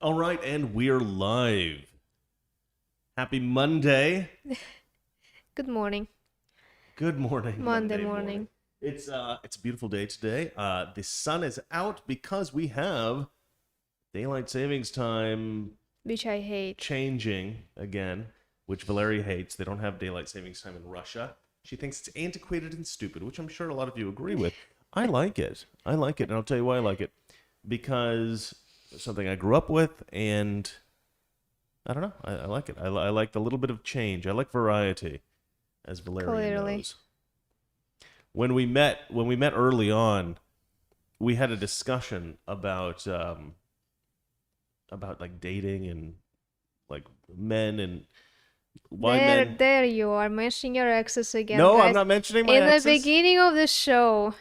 All right, and we're live. Happy Monday. Good morning. Good morning. Monday morning. It's a beautiful day today. The sun is out because we have daylight savings time Which I hate. changing again, which Valeria hates. They don't have daylight savings time in Russia. She thinks it's antiquated and stupid, which I'm sure a lot of you agree with. I like it, and I'll tell you why I like it. Because it's something I grew up with, and I don't know. I like it. I like the little bit of change. I like variety, as Valeria knows. When we met early on, we had a discussion about like dating and like men and why men. There you are mentioning your exes again. No, guys. I'm not mentioning my In exes. the beginning of the show.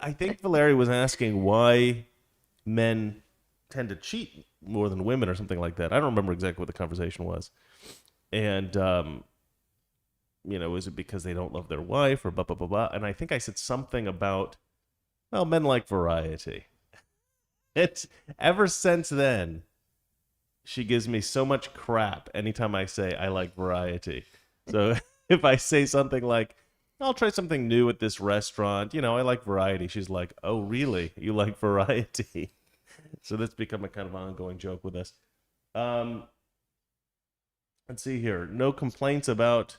I think Valeria was asking why men tend to cheat more than women or something like that. I don't remember exactly what the conversation was. And, is it because they don't love their wife or blah, blah, blah, blah? And I think I said something about, well, men like variety. It's ever since then, she gives me so much crap anytime I say I like variety. So if I say something like, I'll try something new at this restaurant, I like variety, she's like, oh, really? You like variety? So that's become a kind of ongoing joke with us. Let's see here. No complaints about...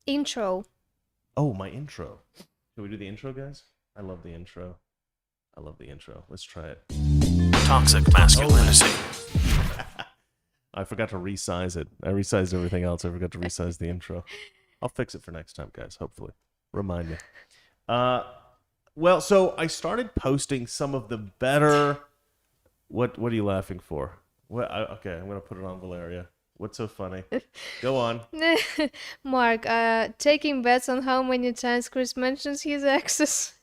Intro. Oh, my intro. Can we do the intro, guys? I love the intro. Let's try it. Toxic masculinity. I forgot to resize it. I resized everything else. I forgot to resize the intro. I'll fix it for next time, guys, hopefully. Remind me. Well, so I started posting some of the better... What are you laughing for? Okay, I'm going to put it on Valeria. What's so funny? Go on. Mark, taking bets on how many times Chris mentions his exes.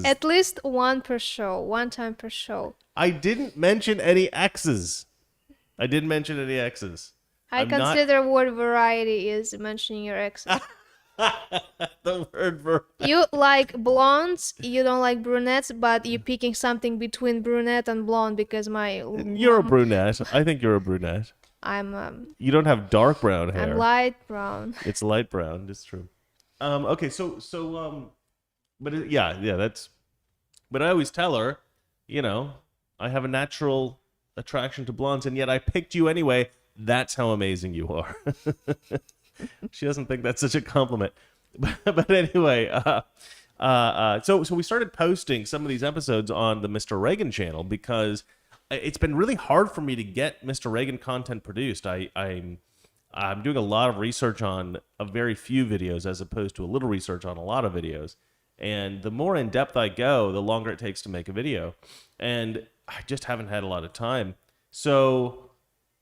At least one time per show. I didn't mention any exes. I consider word variety is mentioning your exes. The word variety. You like blondes, you don't like brunettes, but you're picking something between brunette and blonde because You're a brunette. I think you're a brunette. You don't have dark brown hair. I'm light brown. It's light brown. It's true. Okay, that's. But I always tell her, I have a natural attraction to blondes, and yet I picked you anyway. That's how amazing you are. She doesn't think that's such a compliment, but anyway. So we started posting some of these episodes on the Mr. Reagan channel because it's been really hard for me to get Mr. Reagan content produced. I'm doing a lot of research on a very few videos as opposed to a little research on a lot of videos. And the more in depth I go, the longer it takes to make a video. And I just haven't had a lot of time. So,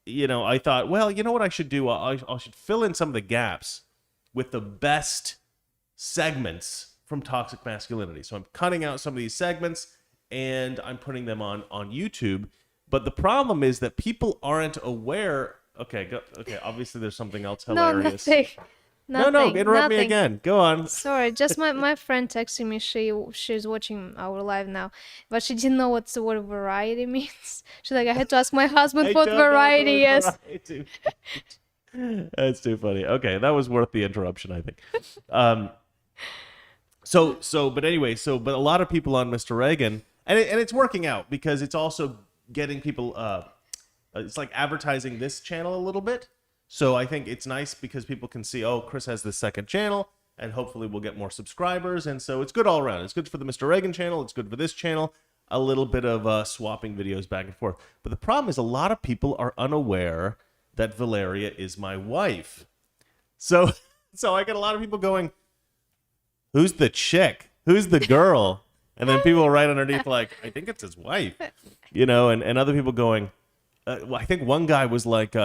I thought, well, you know what I should do? I should fill in some of the gaps with the best segments from Toxic Masculinity. So I'm cutting out some of these segments and I'm putting them on YouTube. But the problem is that people aren't aware. Okay, obviously there's something else hilarious. No, interrupt me again. Go on. Sorry, just my friend texted me. She's watching our live now, but she didn't know what the word variety means. She's like, I had to ask my husband what variety is. That's too funny. Okay, that was worth the interruption, I think. But a lot of people on Mr. Reagan, and it's working out because it's also getting people. It's like advertising this channel a little bit. So I think it's nice because people can see, oh, Chris has this second channel, and hopefully we'll get more subscribers. And so it's good all around. It's good for the Mr. Reagan channel. It's good for this channel. A little bit of swapping videos back and forth. But the problem is a lot of people are unaware that Valeria is my wife. So I get a lot of people going, who's the chick? Who's the girl? And then people write underneath like, I think it's his wife. And other people going, I think one guy was like,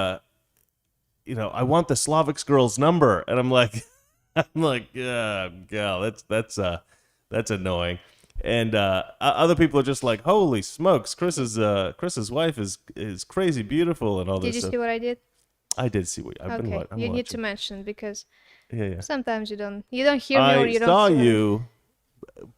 I want the Slavics girl's number, and I'm like, yeah, that's annoying. And other people are just like, holy smokes, Chris's wife is crazy beautiful and all this. Did you stuff. see what I did? I did see what I've been watching. You need to mention because yeah. sometimes you don't hear me or you don't. I saw you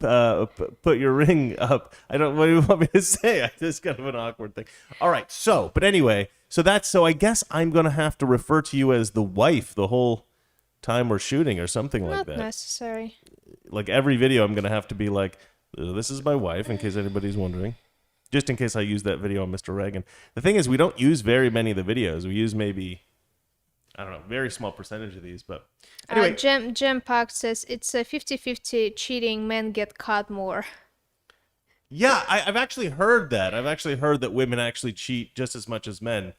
put your ring up. I don't. What do you want me to say? This is kind of an awkward thing. All right. But anyway, so I guess I'm gonna have to refer to you as the wife the whole time we're shooting or something like that. Not necessary. Like every video, I'm gonna have to be like, "This is my wife," in case anybody's wondering. Just in case I use that video on Mr. Reagan. The thing is, we don't use very many of the videos. We use maybe, I don't know, very small percentage of these. But anyway. Gem Park says it's a 50-50 cheating. Men get caught more. Yeah, I've actually heard that. I've actually heard that women actually cheat just as much as men.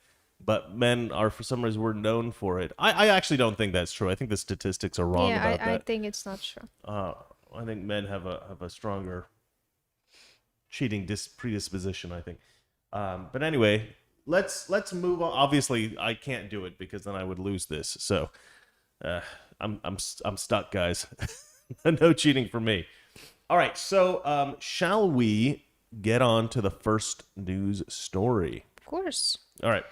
But men are, for some reason, we're known for it. I actually don't think that's true. I think the statistics are wrong about that. I think it's not true. I think men have a stronger cheating predisposition, I think. But anyway, let's move on. Obviously, I can't do it because then I would lose this. So I'm stuck, guys. No cheating for me. All right. So shall we get on to the first news story? Of course. All right.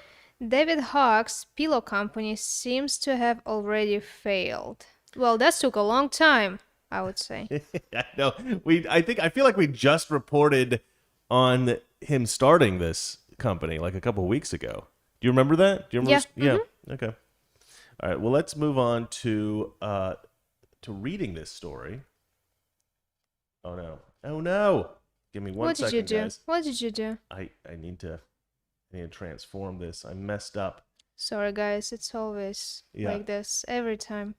David Hogg's pillow company seems to have already failed. Well, that took a long time, I would say. I know. I feel like we just reported on him starting this company like a couple of weeks ago. Do you remember that? Do you remember? Yeah. Yeah. Okay. All right. Well, let's move on to reading this story. Oh no. Give me one second, guys. What did you do? I need to transform this. I messed up. Sorry, guys. It's always like this every time.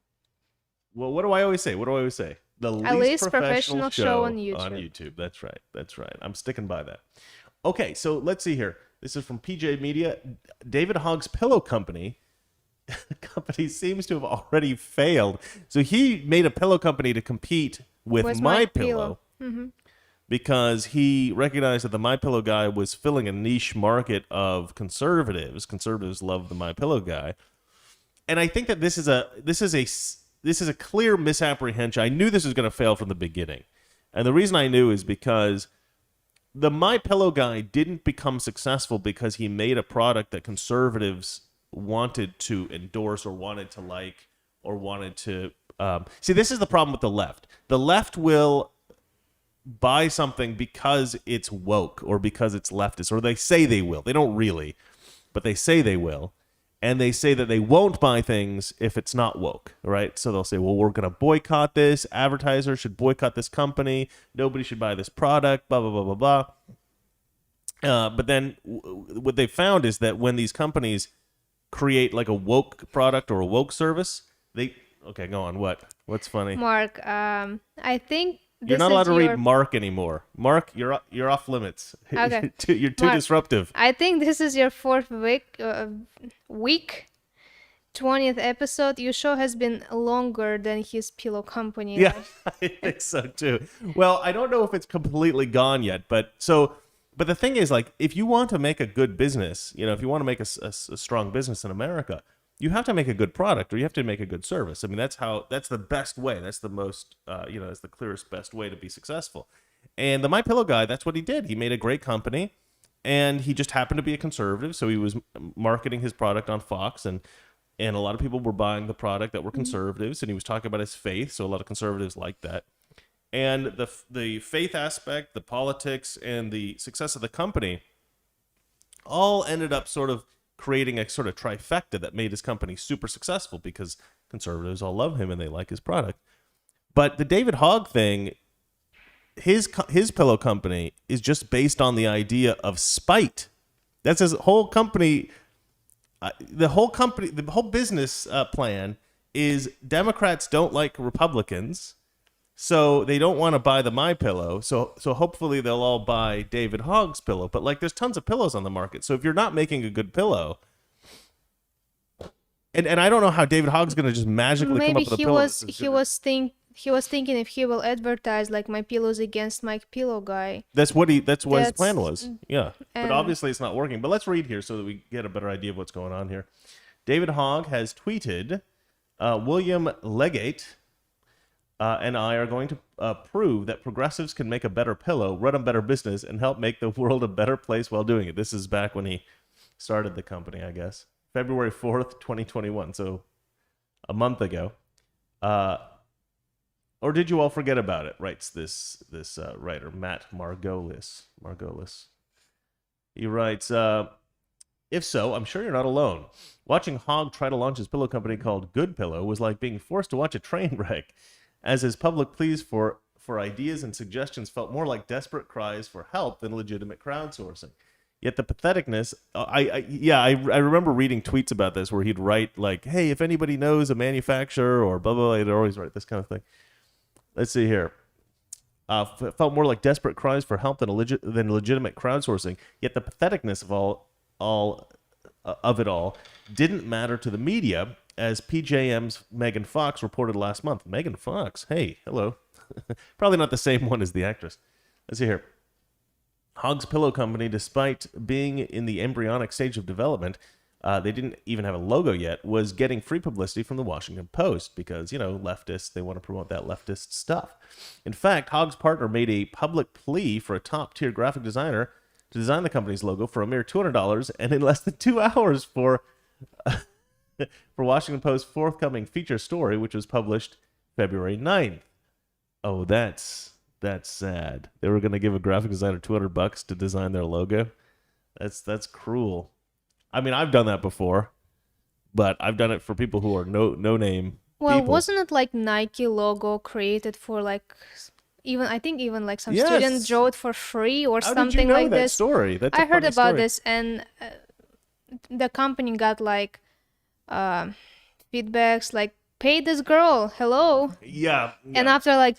Well, what do I always say? The least professional show on YouTube. On YouTube. That's right. I'm sticking by that. Okay, so let's see here. This is from PJ Media. David Hogg's pillow company seems to have already failed. So he made a pillow company to compete with MyPillow. Mm-hmm. Because he recognized that the MyPillow guy was filling a niche market of conservatives. Conservatives love the MyPillow guy, and I think that this is a clear misapprehension. I knew this was going to fail from the beginning, and the reason I knew is because the MyPillow guy didn't become successful because he made a product that conservatives wanted to endorse or wanted to like or wanted to see. This is the problem with the left. The left will buy something because it's woke or because it's leftist, or they say they will. They don't really, but they say they will. And they say that they won't buy things if it's not woke, right? So they'll say, well, we're going to boycott this. Advertisers should boycott this company. Nobody should buy this product, blah, blah, blah, blah, blah. But then what they found is that when these companies create like a woke product or a woke service, okay, go on. What's funny? Mark, I think you're not allowed to read Mark anymore. Mark, you're off limits. Okay. You're too disruptive. I think this is your fourth week, 20th episode. Your show has been longer than his pillow company. Yeah, I think so too. Well, I don't know if it's completely gone yet, but the thing is, like, if you want to make a good business, if you want to make a strong business in America, you have to make a good product or you have to make a good service. I mean, that's the best way. That's the most, that's the clearest, best way to be successful. And the MyPillow guy, that's what he did. He made a great company and he just happened to be a conservative. So he was marketing his product on Fox and a lot of people were buying the product that were conservatives and he was talking about his faith. So a lot of conservatives liked that. And the faith aspect, the politics, and the success of the company all ended up sort of creating a sort of trifecta that made his company super successful because conservatives all love him and they like his product. But the David Hogg thing, his pillow company is just based on the idea of spite. That's his whole company. The whole business plan is Democrats don't like Republicans, so they don't want to buy the MyPillow. So hopefully they'll all buy David Hogg's pillow. But like, there's tons of pillows on the market. So if you're not making a good pillow, and I don't know how David Hogg's going to just magically come up with a pillow. He was thinking if he will advertise like My Pillow's against My Pillow guy. That's what his plan was. Yeah, but obviously it's not working. But let's read here so that we get a better idea of what's going on here. David Hogg has tweeted, William Legate and I are going to prove that progressives can make a better pillow, run a better business, and help make the world a better place while doing it. This is back when he started the company, I guess. February 4th, 2021, so a month ago. Or did you all forget about it? Writes this writer, Matt Margolis. He writes, if so, I'm sure you're not alone. Watching Hogg try to launch his pillow company called Good Pillow was like being forced to watch a train wreck, as his public pleas for ideas and suggestions felt more like desperate cries for help than legitimate crowdsourcing. Yet the patheticness, I remember reading tweets about this where he'd write like, hey, if anybody knows a manufacturer or blah, blah, blah, he'd always write this kind of thing. Let's see here. It felt more like desperate cries for help than legitimate crowdsourcing. Yet the patheticness of it all didn't matter to the media, as PJM's Megan Fox reported last month. Megan Fox, hey, hello. Probably not the same one as the actress. Let's see here. Hogg's Pillow Company, despite being in the embryonic stage of development, they didn't even have a logo yet, was getting free publicity from the Washington Post because, leftists, they want to promote that leftist stuff. In fact, Hogg's partner made a public plea for a top-tier graphic designer to design the company's logo for a mere $200 and in less than 2 hours for Washington Post's forthcoming feature story, which was published February 9th. Oh, that's sad. They were going to give a graphic designer $200 to design their logo. That's cruel. I mean, I've done that before, but I've done it for people who are no name. Well, people. Wasn't it like Nike logo created for like even like some Yes. students drew it for free or How something did you know like that this? story? That's I a heard funny about story. this, and the company got like feedbacks like, pay this girl, hello. Yeah. And after like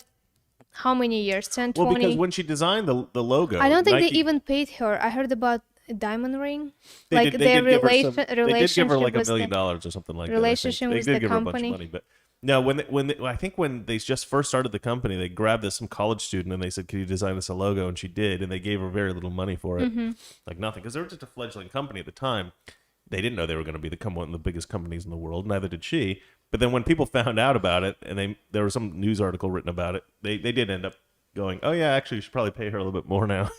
how many years? 10, Well, 20? because when she designed the logo, I don't think Nike, they even paid her. I heard about a diamond ring. they like did their give her relation some- They did give relationship her like $1 with million the, or something like relationship that. I think. with They did the give her a bunch company. of money, but no, I think when they just first started the company, they grabbed some college student and they said, "Can you design us a logo?" And she did, and they gave her very little money for it, like nothing, because they were just a fledgling company at the time. They didn't know they were going to become one of the biggest companies in the world. Neither did she. But then when people found out about it, and there was some news article written about it, they did end up going, "Oh yeah, actually, you should probably pay her a little bit more now."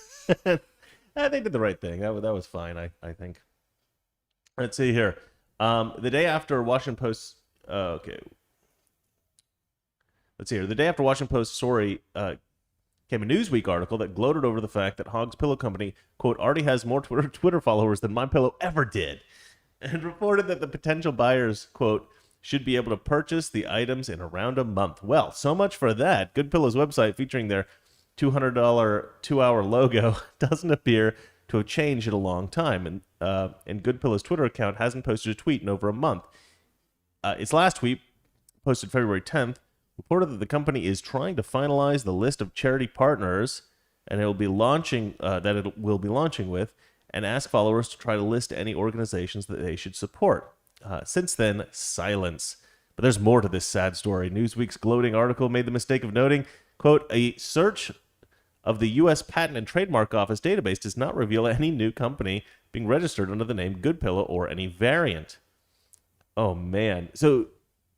They did the right thing. That was fine, I think. Let's see here. The day after Washington Post. Okay. Let's see here. The day after Washington Post story came a Newsweek article that gloated over the fact that Hogg's Pillow Company, quote, already has more Twitter followers than MyPillow ever did, and reported that the potential buyers, quote, should be able to purchase the items in around a month. Well, so much for that. Good Pillow's website featuring their $200 2-hour logo doesn't appear to have changed in a long time, and Good Pillow's Twitter account hasn't posted a tweet in over a month. Its last tweet, posted February 10th, reported that the company is trying to finalize the list of charity partners, and it will be launching with, and ask followers to try to list any organizations that they should support. Since then, silence. But there's more to this sad story. Newsweek's gloating article made the mistake of noting, quote, a search of the U.S. Patent and Trademark Office database does not reveal any new company being registered under the name Good Pillow or any variant. Oh, man. So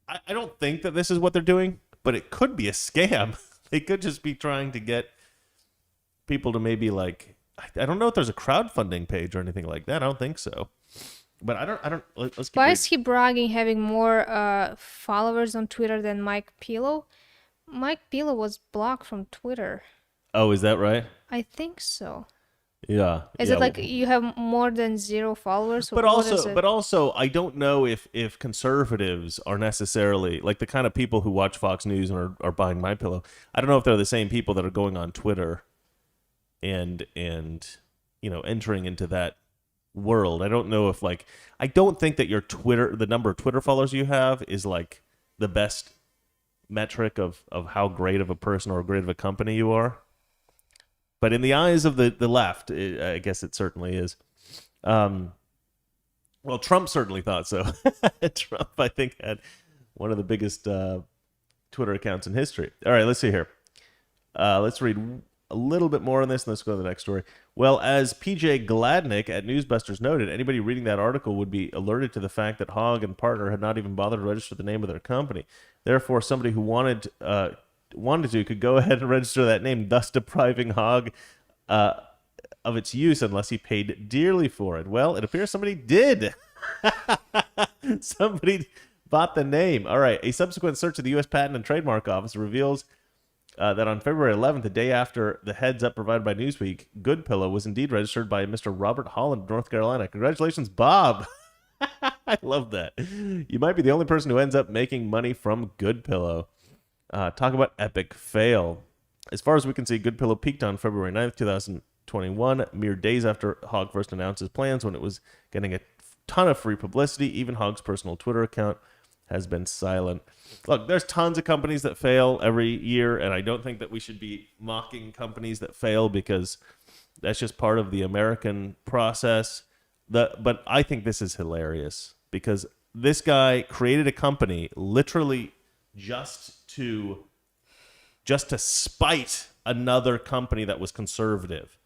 I don't think that this is what they're doing, but it could be a scam. They could just be trying to get people to maybe like, I don't know if there's a crowdfunding page or anything like that. I don't think so. But I don't. Let's keep Why reading. is he bragging having more followers on Twitter than Mike Pillow? Mike Pillow was blocked from Twitter. Oh, is that right? I think so. Yeah. Is it like you have more than 0 followers? But what is also, I don't know if conservatives are necessarily like the kind of people who watch Fox News and are buying MyPillow. I don't know if they're the same people that are going on Twitter and entering into that world. I don't know if I don't think that the number of Twitter followers you have is like the best metric of how great of a person or great of a company you are. But in the eyes of the left, I guess it certainly is. Well, Trump certainly thought so. Trump, I think, had one of the biggest Twitter accounts in history. All right, let's see here. Let's read a little bit more on this, and let's go to the next story. Well, as PJ Gladnick at Newsbusters noted, anybody reading that article would be alerted to the fact that Hogg and partner had not even bothered to register the name of their company. Therefore, somebody who wanted to could go ahead and register that name, thus depriving Hogg of its use unless he paid dearly for it. Well, it appears somebody did. Somebody bought the name. All right. A subsequent search of the U.S. Patent and Trademark Office reveals that on February 11th, the day after the heads up provided by Newsweek, Good Pillow was indeed registered by Mr. Robert Holland of North Carolina. Congratulations, Bob. I love that. You might be the only person who ends up making money from Good Pillow. Talk about epic fail. As far as we can see, Good Pillow peaked on February 9th, 2021, mere days after Hogg first announced his plans, when it was getting a ton of free publicity. Even Hogg's personal Twitter account has been silent. Look, there's tons of companies that fail every year, and I don't think that we should be mocking companies that fail because that's just part of the American process. But I think this is hilarious because this guy created a company literally just to spite another company that was conservative.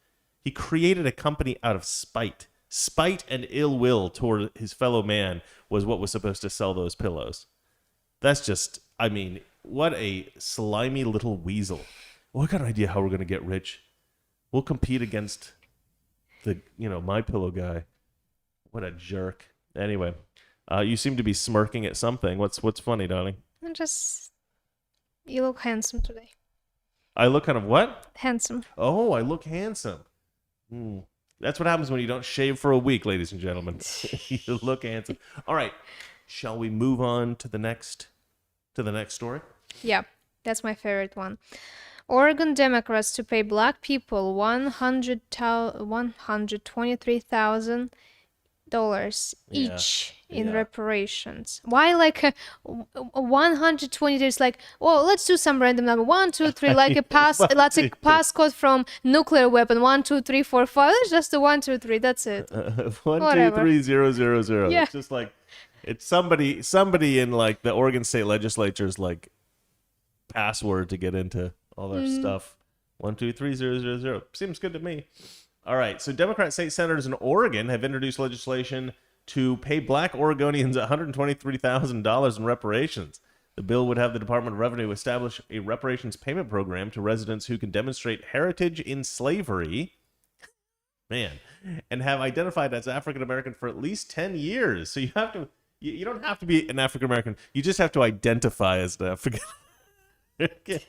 He created a company out of spite. Spite and ill will toward his fellow man was what was supposed to sell those pillows. That's just, I mean, what a slimy little weasel. Well, I got an idea how we're going to get rich. We'll compete against the, My Pillow guy. What a jerk. Anyway, you seem to be smirking at something. What's funny, darling? You look handsome today. I look kind of what? Handsome. Oh, I look handsome. That's what happens when you don't shave for a week, ladies and gentlemen. You look handsome. All right. Shall we move on to the next story? Yeah, that's my favorite one. Oregon Democrats to pay black people $123,000 each in reparations. Why like 120? It's like, well, let's do some random number. 1, 2, 3, like a passcode from nuclear weapon. 1, 2, 3, 4, 5. Let's just do 1, 2, 3. That's it. 1, 2, 3, 0, 0, 0. Yeah. It's just like it's somebody in like the Oregon State Legislature's like password to get into all their stuff. 1, 2, 3, 0, 0, 0. Seems good to me. All right, so Democrat state senators in Oregon have introduced legislation to pay black Oregonians $123,000 in reparations. The bill would have the Department of Revenue establish a reparations payment program to residents who can demonstrate heritage in slavery, and have identified as African American for at least 10 years. So you have to, you don't have to be an African American. You just have to identify as an African American.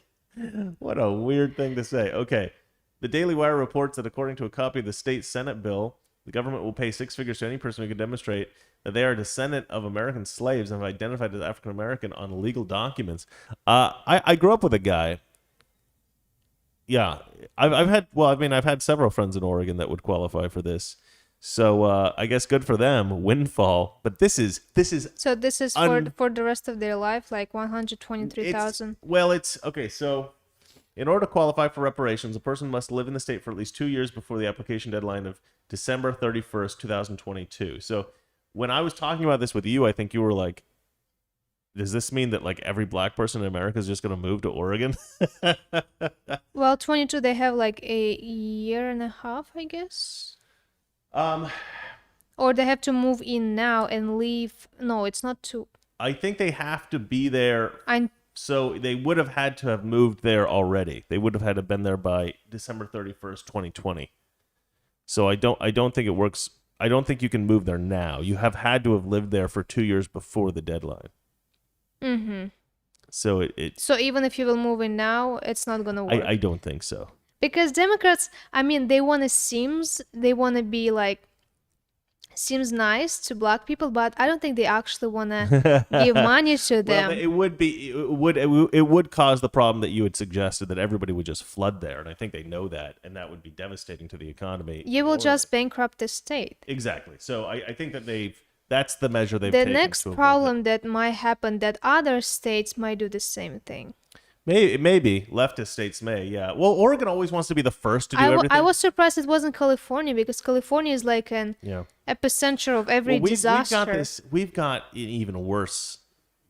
What a weird thing to say. Okay. The Daily Wire reports that according to a copy of the state Senate bill, the government will pay 6 figures to any person who can demonstrate that they are a descendant of American slaves and have identified as African American on legal documents. I grew up with a guy. Yeah, I've had several friends in Oregon that would qualify for this. So I guess good for them, windfall. But this is So this is for the rest of their life, like 123,000. Well, it's okay. So in order to qualify for reparations, a person must live in the state for at least 2 years before the application deadline of December 31st, 2022. So when I was talking about this with you, I think you were like, does this mean that like every black person in America is just going to move to Oregon? Well, 22, they have like a year and a half, I guess. Or they have to move in now and leave. No, it's not 2. I think they have to be there. So they would have had to have moved there already. They would have had to have been there by December 31st, 2020. So I don't think it works. I don't think you can move there now. You have had to have lived there for 2 years before the deadline. Mm-hmm. So So even if you will move in now, it's not going to work. I don't think so. Because Democrats, I mean, they want to be like, seems nice to black people, but I don't think they actually want to give money to them. Well, it would cause the problem that you had suggested, that everybody would just flood there, and I think they know that, and that would be devastating to the economy. You will just bankrupt the state. Exactly. So I think that that's the measure they've taken. The next problem that might happen, that other states might do the same thing. Maybe leftist states may, yeah. Well, Oregon always wants to be the first to do everything. I was surprised it wasn't California, because California is like an epicenter of every disaster. We've got an even worse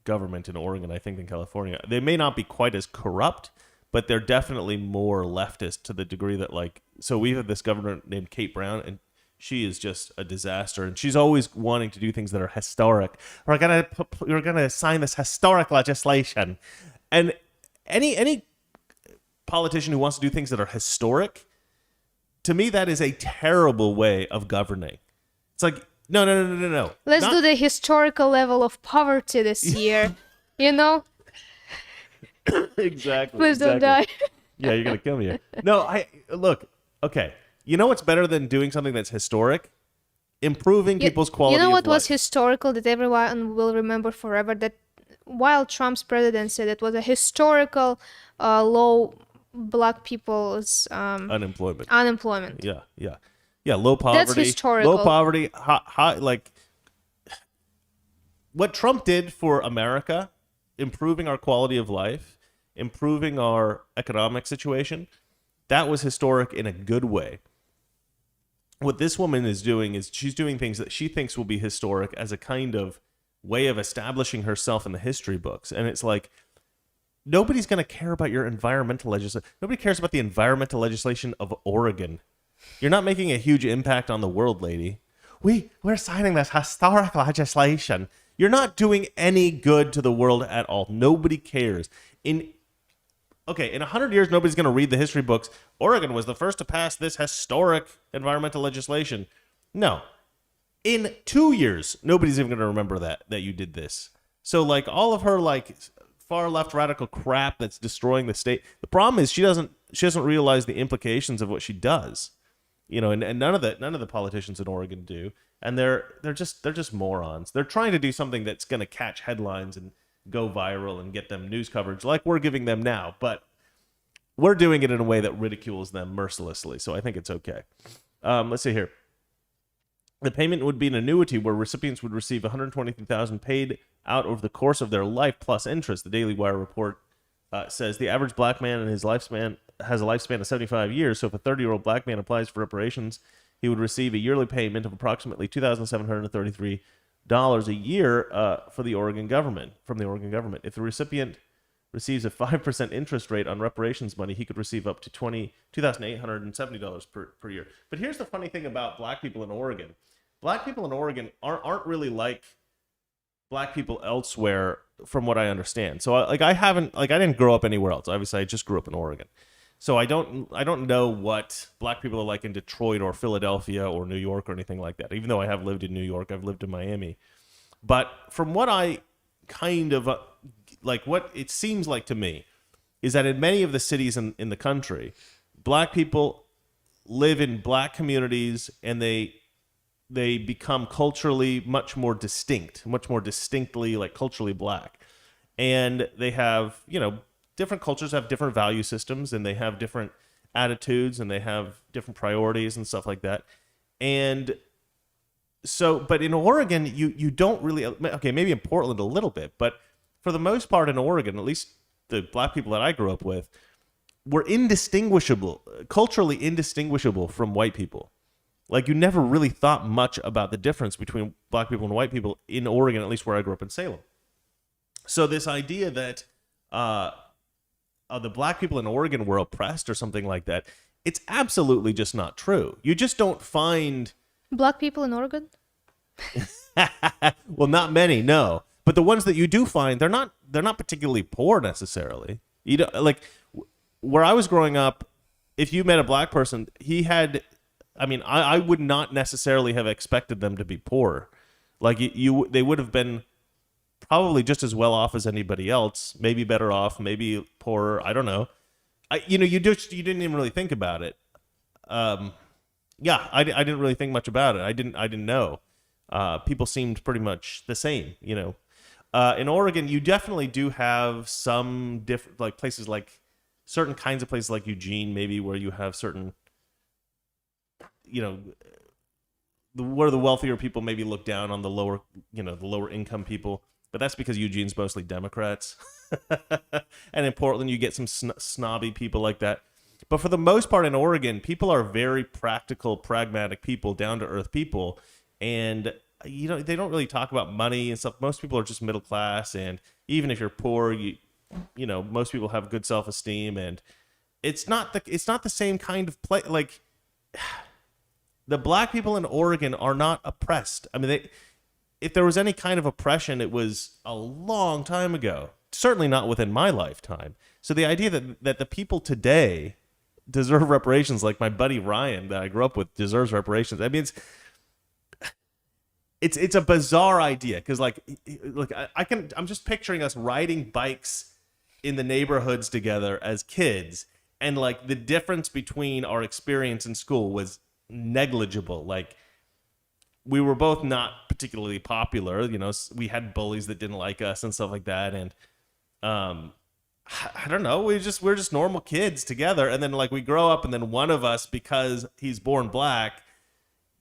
government in Oregon, I think, than California. They may not be quite as corrupt, but they're definitely more leftist to the degree that, like, so we have this governor named Kate Brown, and she is just a disaster, and she's always wanting to do things that are historic. We're gonna sign this historic legislation, and any politician who wants to do things that are historic, to me, that is a terrible way of governing. It's like, no. Let's do the historical level of poverty this year, you know? Exactly. Please don't die. Yeah, you're gonna kill me here. No, look. Okay, you know what's better than doing something that's historic? Improving people's quality. You know what of life. was historical that everyone will remember forever? That while Trump's presidency, that was a historical low black people's unemployment. Yeah. Low poverty. That's historical. Low poverty. High, like what Trump did for America, improving our quality of life, improving our economic situation. That was historic in a good way. What this woman is doing is she's doing things that she thinks will be historic as a kind of way of establishing herself in the history books. And it's like, nobody's going to care about your environmental legislation. Nobody cares about the environmental legislation of Oregon. You're not making a huge impact on the world, lady. We're signing this historic legislation. You're not doing any good to the world at all. Nobody cares. In 100 years, nobody's going to read the history books. Oregon was the first to pass this historic environmental legislation. No. In 2 years, nobody's even going to remember that you did this. So, like, all of her, like, far left radical crap that's destroying the state. The problem is she doesn't realize the implications of what she does. You know, and none of the politicians in Oregon do. And they're just morons. They're trying to do something that's going to catch headlines and go viral and get them news coverage like we're giving them now, but we're doing it in a way that ridicules them mercilessly, so I think it's okay. Let's see here. The payment would be an annuity where recipients would receive $123,000 paid out over the course of their life plus interest. The Daily Wire report says the average black man in his lifespan has a lifespan of 75 years, so if a 30-year-old black man applies for reparations, he would receive a yearly payment of approximately $2,733 a year from the Oregon government. If the recipient receives a 5% interest rate on reparations money, he could receive up to $2,870 per year. But here's the funny thing about black people in Oregon. Black people in Oregon aren't really like black people elsewhere, from what I understand. So I didn't grow up anywhere else. Obviously, I just grew up in Oregon. So I don't know what black people are like in Detroit or Philadelphia or New York or anything like that. Even though I have lived in New York, I've lived in Miami. But from what I kind of like, what it seems like to me is that in many of the cities in the country, black people live in black communities and they become culturally much more distinctly like culturally black. And they have, different cultures have different value systems and they have different attitudes and they have different priorities and stuff like that. And so, but in Oregon, you don't really, okay, maybe in Portland a little bit, but for the most part in Oregon, at least the black people that I grew up with, were culturally indistinguishable from white people. Like, you never really thought much about the difference between black people and white people in Oregon, at least where I grew up in Salem. So this idea that the black people in Oregon were oppressed or something like that, it's absolutely just not true. You just don't find black people in Oregon. Well, not many, no. But the ones that you do find, they're not particularly poor necessarily. You don't, like, where I was growing up, if you met a black person, I would not necessarily have expected them to be poor. Like, they would have been probably just as well off as anybody else, maybe better off, maybe poorer. I don't know. You didn't even really think about it. I didn't really think much about it. I didn't know. People seemed pretty much the same, In Oregon, you definitely do have some different, like, places, like certain kinds of places like Eugene, maybe, where you have certain, where the wealthier people maybe look down on the lower income people. But that's because Eugene's mostly Democrats. And in Portland, you get some snobby people like that. But for the most part in Oregon, people are very practical, pragmatic people, down-to-earth people. And, they don't really talk about money and stuff. Most people are just middle class. And even if you're poor, most people have good self-esteem. And it's not the same kind of play. Like, the black people in Oregon are not oppressed. I mean, if there was any kind of oppression, it was a long time ago. Certainly not within my lifetime. So the idea that the people today deserve reparations, like my buddy Ryan that I grew up with deserves reparations. I mean, it's a bizarre idea because, like, I'm just picturing us riding bikes in the neighborhoods together as kids, and like the difference between our experience in school was negligible. Like we were both not particularly popular, you know, we had bullies that didn't like us and stuff like that, and I don't know, we're just normal kids together, and then like we grow up, and then one of us, because he's born black,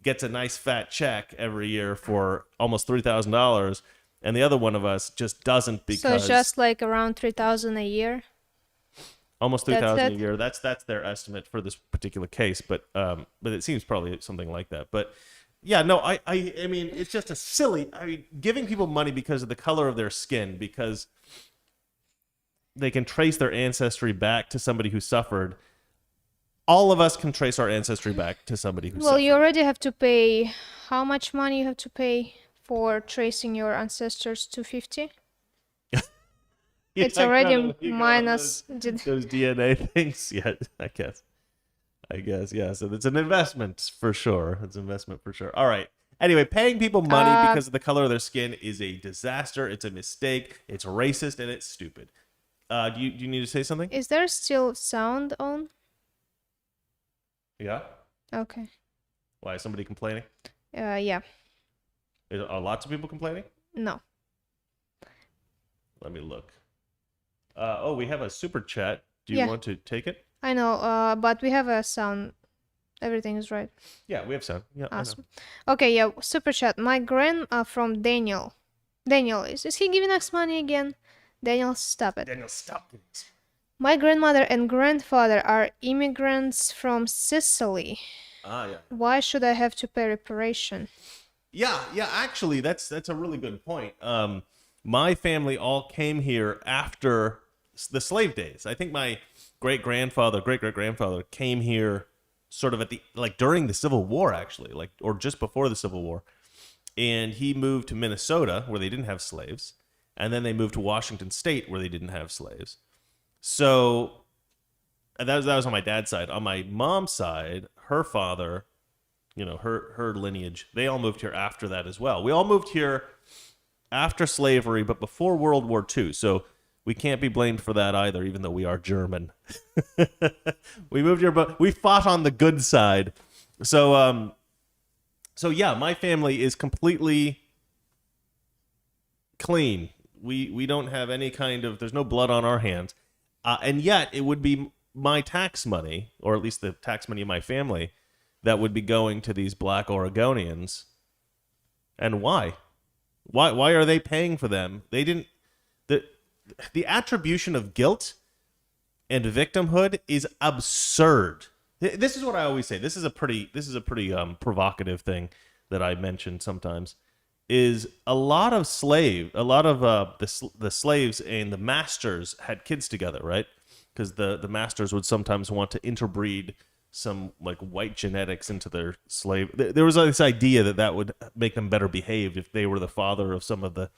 gets a nice fat check every year for almost $3,000, and the other one of us just doesn't, because So it's just like around 3,000 a year. almost That's 3,000 a it? year. That's their estimate for this particular case, but it seems probably something like that. But yeah, no, I mean, it's just a silly. I mean, giving people money because of the color of their skin, because they can trace their ancestry back to somebody who suffered. All of us can trace our ancestry back to somebody who Well, suffered. you already have to pay. How much money you have to pay for tracing your ancestors to 50? Yeah, It's already you got minus. those DNA things. Yeah, I guess, yeah. So it's an investment for sure. It's an investment for sure. All right. Anyway, paying people money because of the color of their skin is a disaster. It's a mistake. It's racist, and it's stupid. Do you need to say something? Is there still sound on? Yeah. Okay. Why is somebody complaining? Yeah. Are lots of people complaining? No. Let me look. Oh, we have a super chat. Do you Yeah. want to take it? I know, but we have a sound. Everything is right. Yeah, we have sound. Yeah, I know. Awesome. Okay, yeah, super chat. My from Daniel. Daniel, is he giving us money again? Daniel, stop it. Daniel, stop this. My grandmother and grandfather are immigrants from Sicily. Ah, yeah. Why should I have to pay reparation? Yeah. Actually, that's a really good point. My family all came here after the slave days. I think my great great grandfather came here sort of at the during the Civil War, actually, or just before the Civil War, and he moved to Minnesota where they didn't have slaves, and then they moved to Washington State where they didn't have slaves. So that was on my dad's side. On my mom's side, her father, you know, her lineage, they all moved here after that as well. We all moved here after slavery, but before World War II. So we can't be blamed for that either, even though we are German. We moved here, but we fought on the good side. So yeah, my family is completely clean. We don't have any kind of, there's no blood on our hands. And yet it would be my tax money, or at least the tax money of my family, that would be going to these black Oregonians. And why? Why are they paying for them? They didn't. The attribution of guilt and victimhood is absurd. This is what I always say. This is a pretty provocative thing that I mention sometimes. Is a lot of the slaves and the masters had kids together, right? Because the masters would sometimes want to interbreed some like white genetics into their slave. There was this idea that would make them better behaved if they were the father of some of the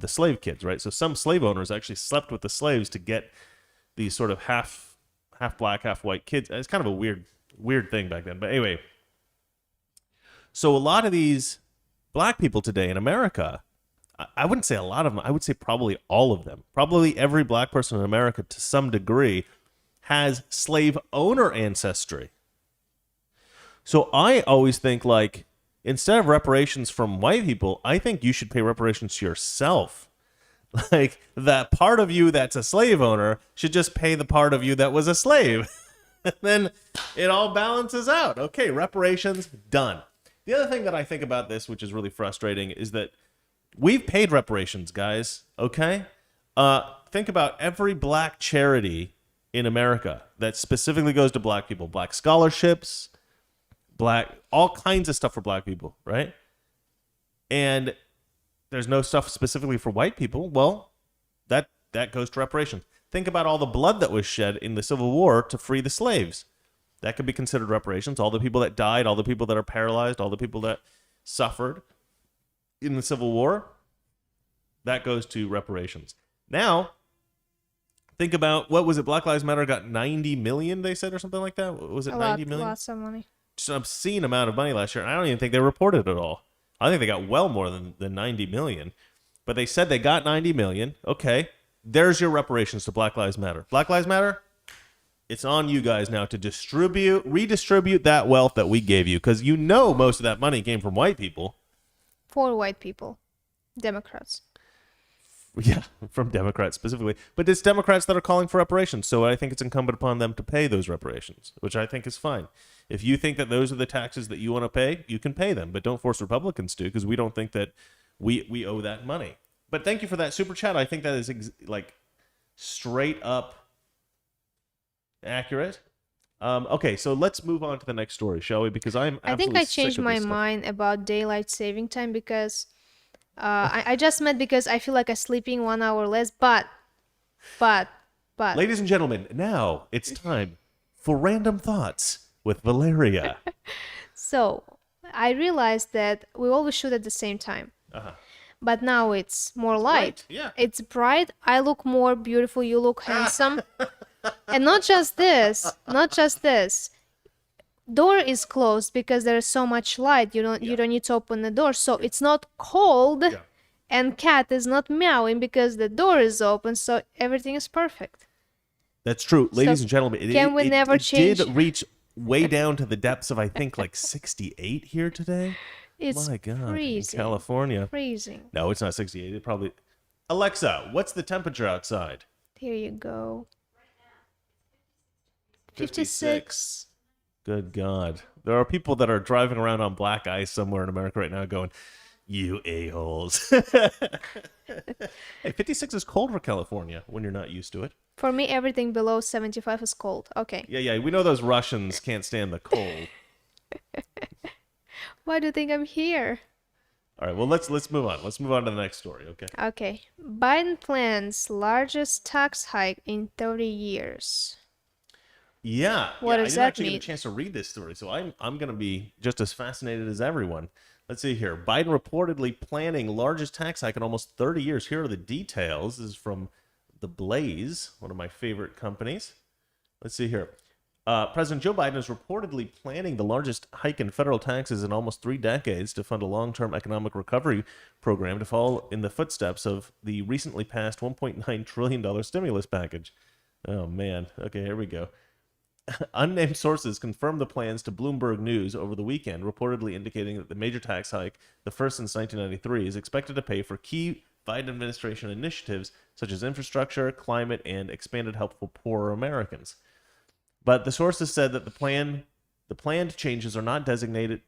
slave kids, right? So some slave owners actually slept with the slaves to get these sort of half black, half white kids. It's kind of a weird thing back then. But anyway, so a lot of these black people today in America, I wouldn't say a lot of them, I would say probably all of them, probably every black person in America to some degree has slave owner ancestry. So I always think, like, instead of reparations from white people, I think you should pay reparations to yourself. Like, that part of you that's a slave owner should just pay the part of you that was a slave. And then it all balances out. Okay, reparations, done. The other thing that I think about this, which is really frustrating, is that we've paid reparations, guys, okay? Think about every black charity in America that specifically goes to black people, black scholarships, all kinds of stuff for black people, right? And there's no stuff specifically for white people. Well, that goes to reparations. Think about all the blood that was shed in the Civil War to free the slaves. That could be considered reparations. All the people that died, all the people that are paralyzed, all the people that suffered in the Civil War, that goes to reparations. Now, think about, what was it? Black Lives Matter got 90 million, they said, or something like that? Was it 90 million? Lots of money. Just an obscene amount of money last year, and I don't even think they reported it all. I think they got well more than 90 million. But they said they got 90 million. Okay, there's your reparations to Black Lives Matter. Black Lives Matter, it's on you guys now to redistribute that wealth that we gave you, because you know most of that money came from white people. For white people. Democrats. Yeah, from Democrats specifically. But it's Democrats that are calling for reparations, so I think it's incumbent upon them to pay those reparations, which I think is fine. If you think that those are the taxes that you want to pay, you can pay them, but don't force Republicans to, because we don't think that we owe that money. But thank you for that super chat. I think that is straight up accurate. Okay, so let's move on to the next story, shall we? Because I think I changed my mind about daylight saving time because I just meant because I feel like I'm sleeping 1 hour less, but ladies and gentlemen, now it's time for Random Thoughts with Valeria. So I realized that we always shoot at the same time. But now it's more light. Yeah. It's bright. I look more beautiful. You look handsome. And not just this. Door is closed because there is so much light. You don't need to open the door. So it's not cold. Yeah. And cat is not meowing because the door is open. So everything is perfect. That's true. Ladies and gentlemen, it change? did reach way down to the depths of, I think, like 68 here today. It's My God, freezing. in California. Freezing. No, it's not 68. It probably... Alexa, what's the temperature outside? Here you go. 56. Good God. There are people that are driving around on black ice somewhere in America right now going, you a-holes. Hey, 56 is cold for California when you're not used to it. For me, everything below 75 is cold. Okay. Yeah, we know those Russians can't stand the cold. Why do you think I'm here? All right, well, let's move on. Let's move on to the next story, okay? Okay. Biden plans largest tax hike in 30 years. Yeah. What does I didn't that actually mean? get a chance to read this story, so I'm going to be just as fascinated as everyone. Let's see here. Biden reportedly planning largest tax hike in almost 30 years. Here are the details. This is from The Blaze, one of my favorite companies. Let's see here. President Joe Biden is reportedly planning the largest hike in federal taxes in almost 3 decades to fund a long-term economic recovery program to follow in the footsteps of the recently passed $1.9 trillion stimulus package. Oh, man. Okay, here we go. Unnamed sources confirmed the plans to Bloomberg News over the weekend, reportedly indicating that the major tax hike, the first since 1993, is expected to pay for key Biden administration initiatives such as infrastructure, climate, and expanded help for poorer Americans. But the sources said that the planned changes are not designed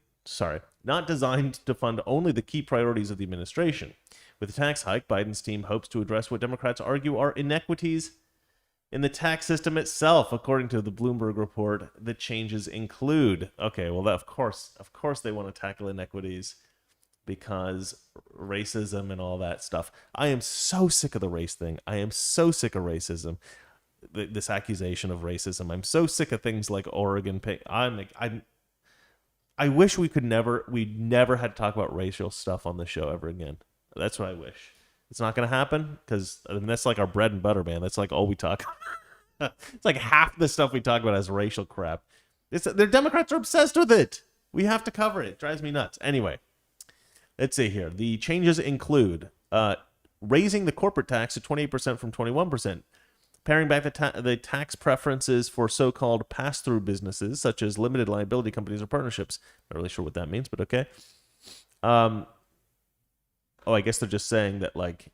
to fund only the key priorities of the administration. With the tax hike, Biden's team hopes to address what Democrats argue are inequities in the tax system itself. According to the Bloomberg report, the changes include... Okay, well, of course they want to tackle inequities because racism and all that stuff. I am so sick of the race thing. I am so sick of racism. This accusation of racism. I'm so sick of things like Oregon pay. I wish we never had to talk about racial stuff on the show ever again. That's what I wish. It's not going to happen because that's like our bread and butter, man. That's like all we talk about. It's like half the stuff we talk about is racial crap. The Democrats are obsessed with it. We have to cover it. It drives me nuts. Anyway, let's see here. The changes include raising the corporate tax to 28% from 21%. Paring back the tax preferences for so-called pass-through businesses, such as limited liability companies or partnerships. Not really sure what that means, but okay. I guess they're just saying that like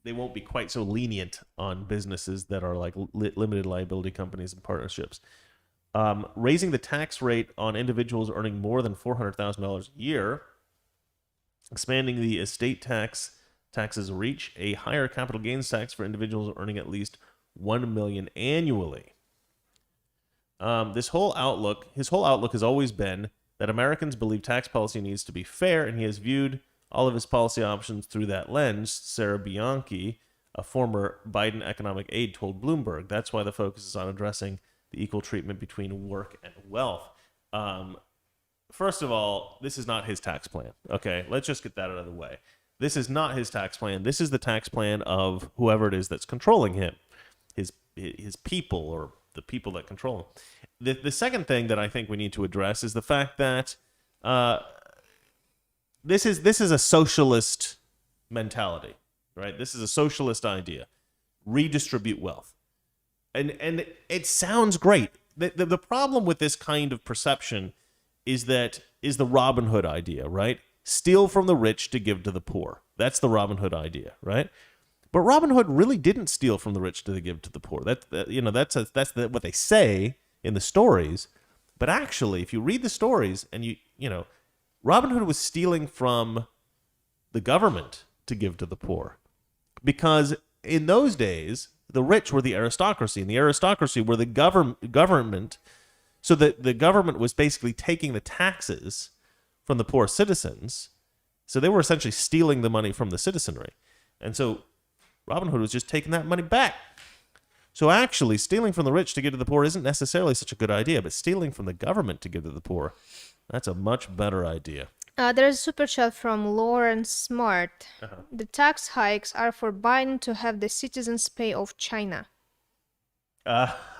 they won't be quite so lenient on businesses that are like limited liability companies and partnerships. Raising the tax rate on individuals earning more than $400,000 a year. Expanding the estate taxes reach. A higher capital gains tax for individuals earning at least $1 million annually. His whole outlook has always been that Americans believe tax policy needs to be fair, and he has viewed all of his policy options through that lens. Sarah Bianchi, a former Biden economic aide, told Bloomberg. That's why the focus is on addressing the equal treatment between work and wealth. First of all, this is not his tax plan. Okay, let's just get that out of the way. This is not his tax plan. This is the tax plan of whoever it is that's controlling him. His people, or the people that control him. The second thing that I think we need to address is the fact that this is a socialist mentality, right? This is a socialist idea. redistribute wealth. And it sounds great. The problem with this kind of perception is the Robin Hood idea, right? Steal from the rich to give to the poor. That's the Robin Hood idea, right? But Robin Hood really didn't steal from the rich to give to the poor. That's what they say in the stories. But actually, if you read the stories and Robin Hood was stealing from the government to give to the poor, because in those days the rich were the aristocracy, and the aristocracy were the government. So that the government was basically taking the taxes from the poor citizens. So they were essentially stealing the money from the citizenry. And so Robin Hood was just taking that money back. So actually, stealing from the rich to give to the poor isn't necessarily such a good idea, but stealing from the government to give to the poor, that's a much better idea. There's a super chat from Lauren Smart. The tax hikes are for Biden to have the citizens pay off China. That's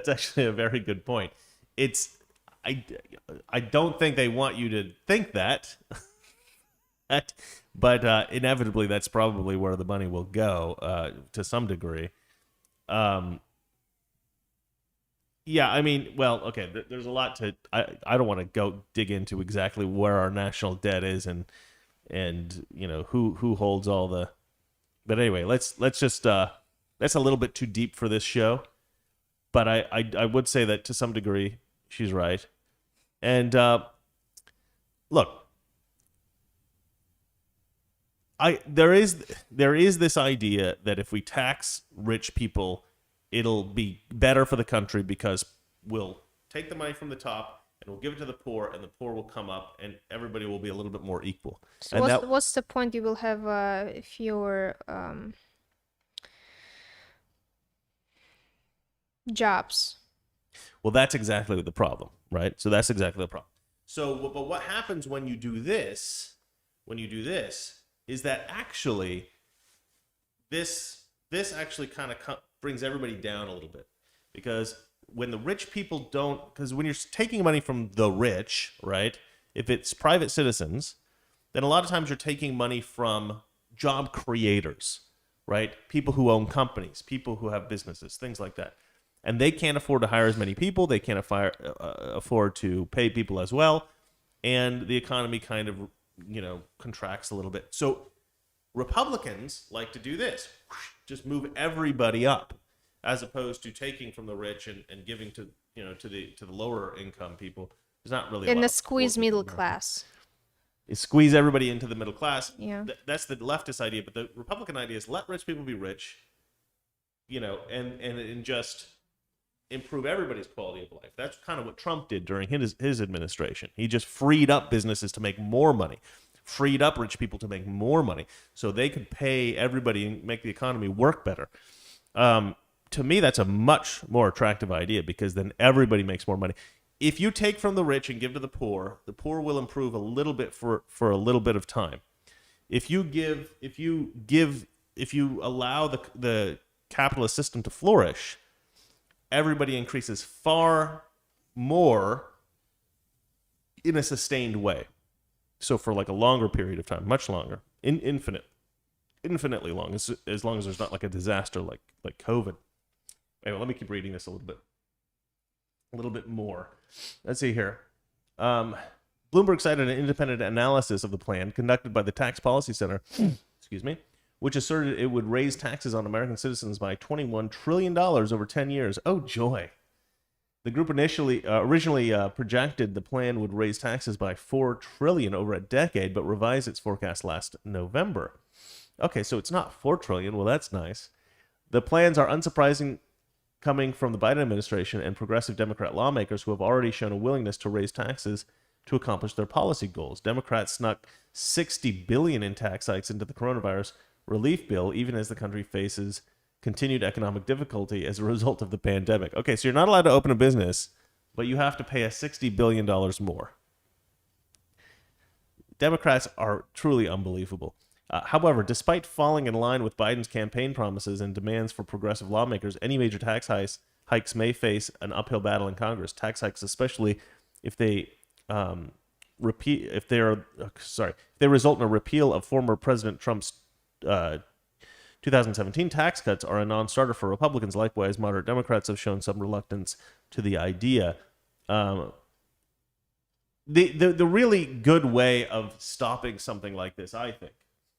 actually a very good point. I don't think they want you to think that, but inevitably that's probably where the money will go to some degree. Yeah, I mean, well, okay, there's a lot to... I don't want to go dig into exactly where our national debt is and who holds all the... But anyway, let's just... that's a little bit too deep for this show, but I would say that to some degree she's right. And look, there is this idea that if we tax rich people, it'll be better for the country because we'll take the money from the top and we'll give it to the poor, and the poor will come up, and everybody will be a little bit more equal. So what's the point? You will have fewer jobs. Well, that's exactly the problem, right? So that's exactly the problem. So, but what happens when you do this? Is that actually this actually kind of brings everybody down a little bit, because when the rich people don't, because when you're taking money from the rich, right? If it's private citizens, then a lot of times you're taking money from job creators, right? People who own companies, people who have businesses, things like that. And they can't afford to hire as many people. They can't afford to pay people as well. And the economy kind of, contracts a little bit. So Republicans like to do this. Just move everybody up, as opposed to taking from the rich and giving to the lower income people. There's not really in the squeeze middle class. Squeeze everybody into the middle class. Yeah. That's the leftist idea. But the Republican idea is let rich people be rich, and just improve everybody's quality of life. That's kind of what Trump did during his administration. He just freed up businesses to make more money, freed up rich people to make more money, so they could pay everybody and make the economy work better. To me, that's a much more attractive idea, because then everybody makes more money. If you take from the rich and give to the poor will improve a little bit for a little bit of time. If you allow the capitalist system to flourish, everybody increases far more in a sustained way. So for like a longer period of time, much longer, infinitely long, as long as there's not like a disaster like COVID. Anyway, let me keep reading this a little bit more. Let's see here. Bloomberg cited an independent analysis of the plan conducted by the Tax Policy Center, which asserted it would raise taxes on American citizens by $21 trillion over 10 years. Oh, joy. The group originally projected the plan would raise taxes by $4 trillion over a decade, but revised its forecast last November. Okay, so it's not $4 trillion. Well, that's nice. The plans are unsurprising, coming from the Biden administration and progressive Democrat lawmakers who have already shown a willingness to raise taxes to accomplish their policy goals. Democrats snuck $60 billion in tax hikes into the coronavirus relief bill, even as the country faces continued economic difficulty as a result of the pandemic. Okay, so you're not allowed to open a business, but you have to pay a $60 billion more. Democrats are truly unbelievable. However, despite falling in line with Biden's campaign promises and demands for progressive lawmakers, any major tax hikes may face an uphill battle in Congress. Tax hikes, especially if they result in a repeal of former President Trump's 2017 tax cuts are a non-starter for Republicans. Likewise, moderate Democrats have shown some reluctance to the idea. The really good way of stopping something like this, I think,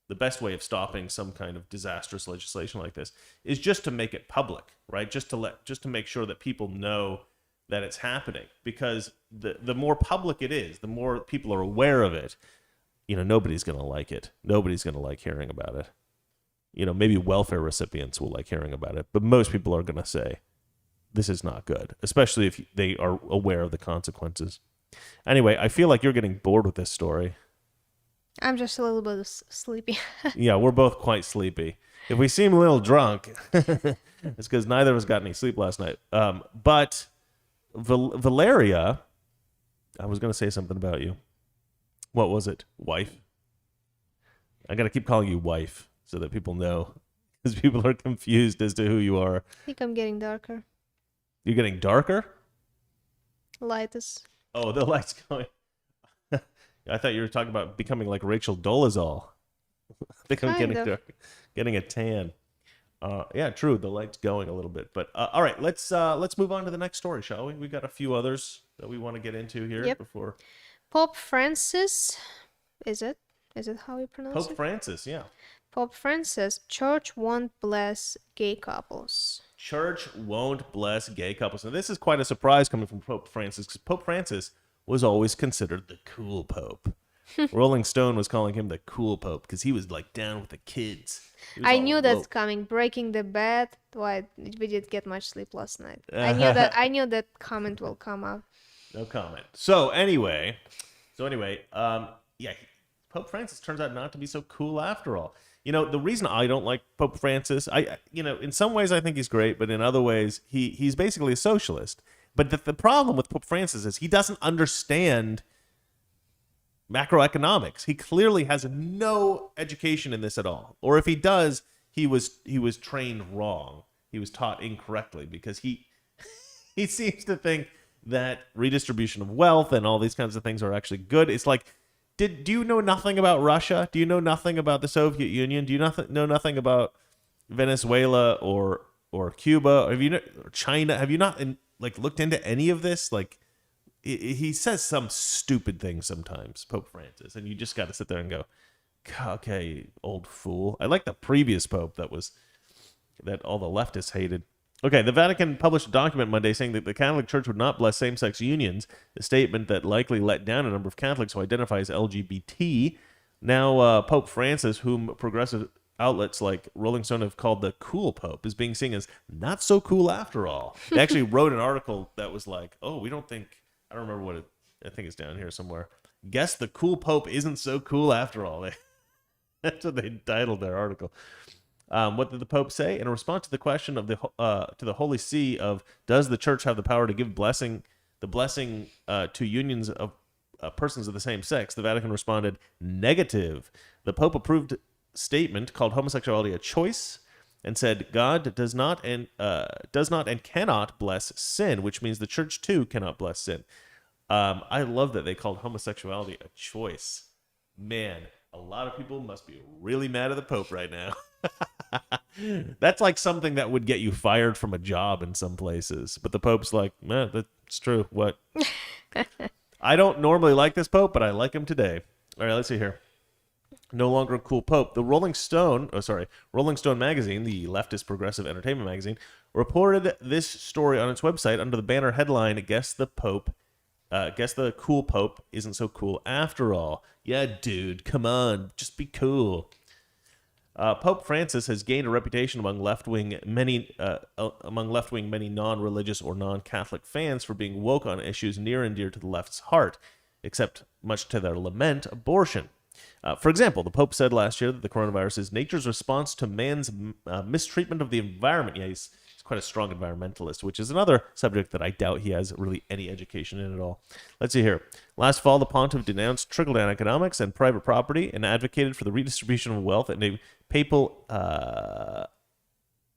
the best way of stopping some kind of disastrous legislation like this is just to make it public, right? Just to make sure that people know that it's happening. Because the more public it is, the more people are aware of it. Nobody's going to like it. Nobody's going to like hearing about it. Maybe welfare recipients will like hearing about it, but most people are going to say this is not good, especially if they are aware of the consequences. Anyway, I feel like you're getting bored with this story. I'm just a little bit sleepy. Yeah, we're both quite sleepy. If we seem a little drunk, it's because neither of us got any sleep last night. But Valeria, I was going to say something about you. What was it? Wife? I got to keep calling you wife so that people know, because people are confused as to who you are. I think I'm getting darker. You're getting darker? Light is... Oh, the light's going. I thought you were talking about becoming like Rachel Dolezal. I think I'm getting a tan. Yeah, true. The light's going a little bit, but all right. Let's move on to the next story, shall we? We got a few others that we want to get into here before. Pope Francis, is it how you pronounce it? Pope Francis, yeah. Pope Francis, church won't bless gay couples. Church won't bless gay couples. Now, this is quite a surprise coming from Pope Francis, because Pope Francis was always considered the cool pope. Rolling Stone was calling him the cool pope because he was like down with the kids. I knew that's coming. Breaking the bed. Why we didn't get much sleep last night. I knew that comment will come up. No comment. So anyway, yeah, Pope Francis turns out not to be so cool after all. The reason I don't like Pope Francis, in some ways I think he's great, but in other ways he's basically a socialist. But the problem with Pope Francis is he doesn't understand macroeconomics. He clearly has no education in this at all. Or if he does, he was trained wrong. He was taught incorrectly, because he seems to think that redistribution of wealth and all these kinds of things are actually good. It's like, do you know nothing about Russia? Do you know nothing about the Soviet Union? Do you know nothing about Venezuela or Cuba? Or China? Have you not looked into any of this? He says some stupid things sometimes, Pope Francis, and you just got to sit there and go, okay, old fool. I like the previous pope that all the leftists hated. Okay, the Vatican published a document Monday saying that the Catholic Church would not bless same-sex unions, a statement that likely let down a number of Catholics who identify as LGBT. Now, Pope Francis, whom progressive outlets like Rolling Stone have called the cool pope, is being seen as not so cool after all. They actually wrote an article that was like, I don't remember what I think it's down here somewhere. Guess the cool pope isn't so cool after all. That's what they titled their article. What did the Pope say? In response to the question of to the Holy See of does the Church have the power to give the blessing to unions of persons of the same sex, the Vatican responded negative. The Pope approved statement called homosexuality a choice and said God does not and cannot bless sin, which means the Church too cannot bless sin. I love that they called homosexuality a choice. Man, a lot of people must be really mad at the Pope right now. That's like something that would get you fired from a job in some places. But the Pope's like, man, that's true. What? I don't normally like this Pope, but I like him today. All right, let's see here. No longer a cool Pope. The Rolling Stone magazine, the leftist progressive entertainment magazine, reported this story on its website under the banner headline, Guess the cool Pope isn't so cool after all. Yeah, dude, come on, just be cool. Pope Francis has gained a reputation among left-wing many non-religious or non-Catholic fans for being woke on issues near and dear to the left's heart, except, much to their lament, abortion. For example, the Pope said last year that the coronavirus is nature's response to man's mistreatment of the environment. Yeah, he's quite a strong environmentalist, which is another subject that I doubt he has really any education in at all. Let's see here. Last fall, the pontiff denounced trickle-down economics and private property and advocated for the redistribution of wealth in a papal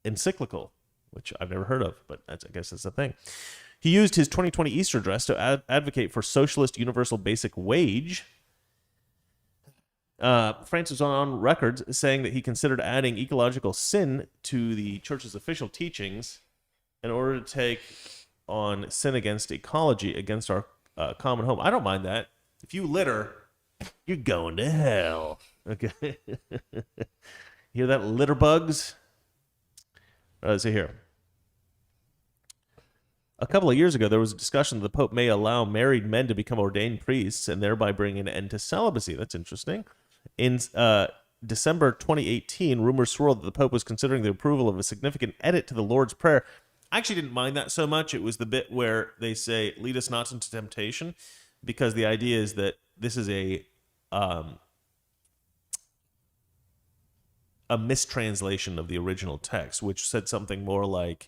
encyclical, which I've never heard of, but I guess that's a thing. He used his 2020 Easter address to advocate for socialist universal basic wage. Francis was on record saying that he considered adding ecological sin to the church's official teachings in order to take on sin against ecology, against our common home. I don't mind that. If you litter, you're going to hell. Okay. Hear that, litter bugs? Let's see here. A couple of years ago, there was a discussion that the Pope may allow married men to become ordained priests and thereby bring an end to celibacy. That's interesting. In December 2018, rumors swirled that the Pope was considering the approval of a significant edit to the Lord's Prayer. I actually didn't mind that so much. It was the bit where they say, lead us not into temptation, because the idea is that this is a mistranslation of the original text, which said something more like,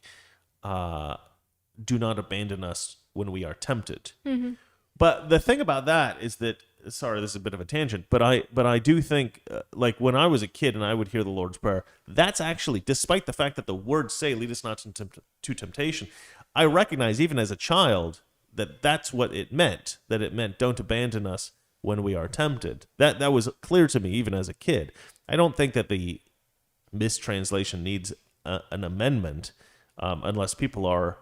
do not abandon us when we are tempted. Mm-hmm. But the thing about that is that, sorry, this is a bit of a tangent, but I do think, like when I was a kid and I would hear the Lord's Prayer, that's actually, despite the fact that the words say, lead us not to temptation, I recognize even as a child that that's what it meant, that it meant don't abandon us when we are tempted. That was clear to me even as a kid. I don't think that the mistranslation needs an amendment unless people are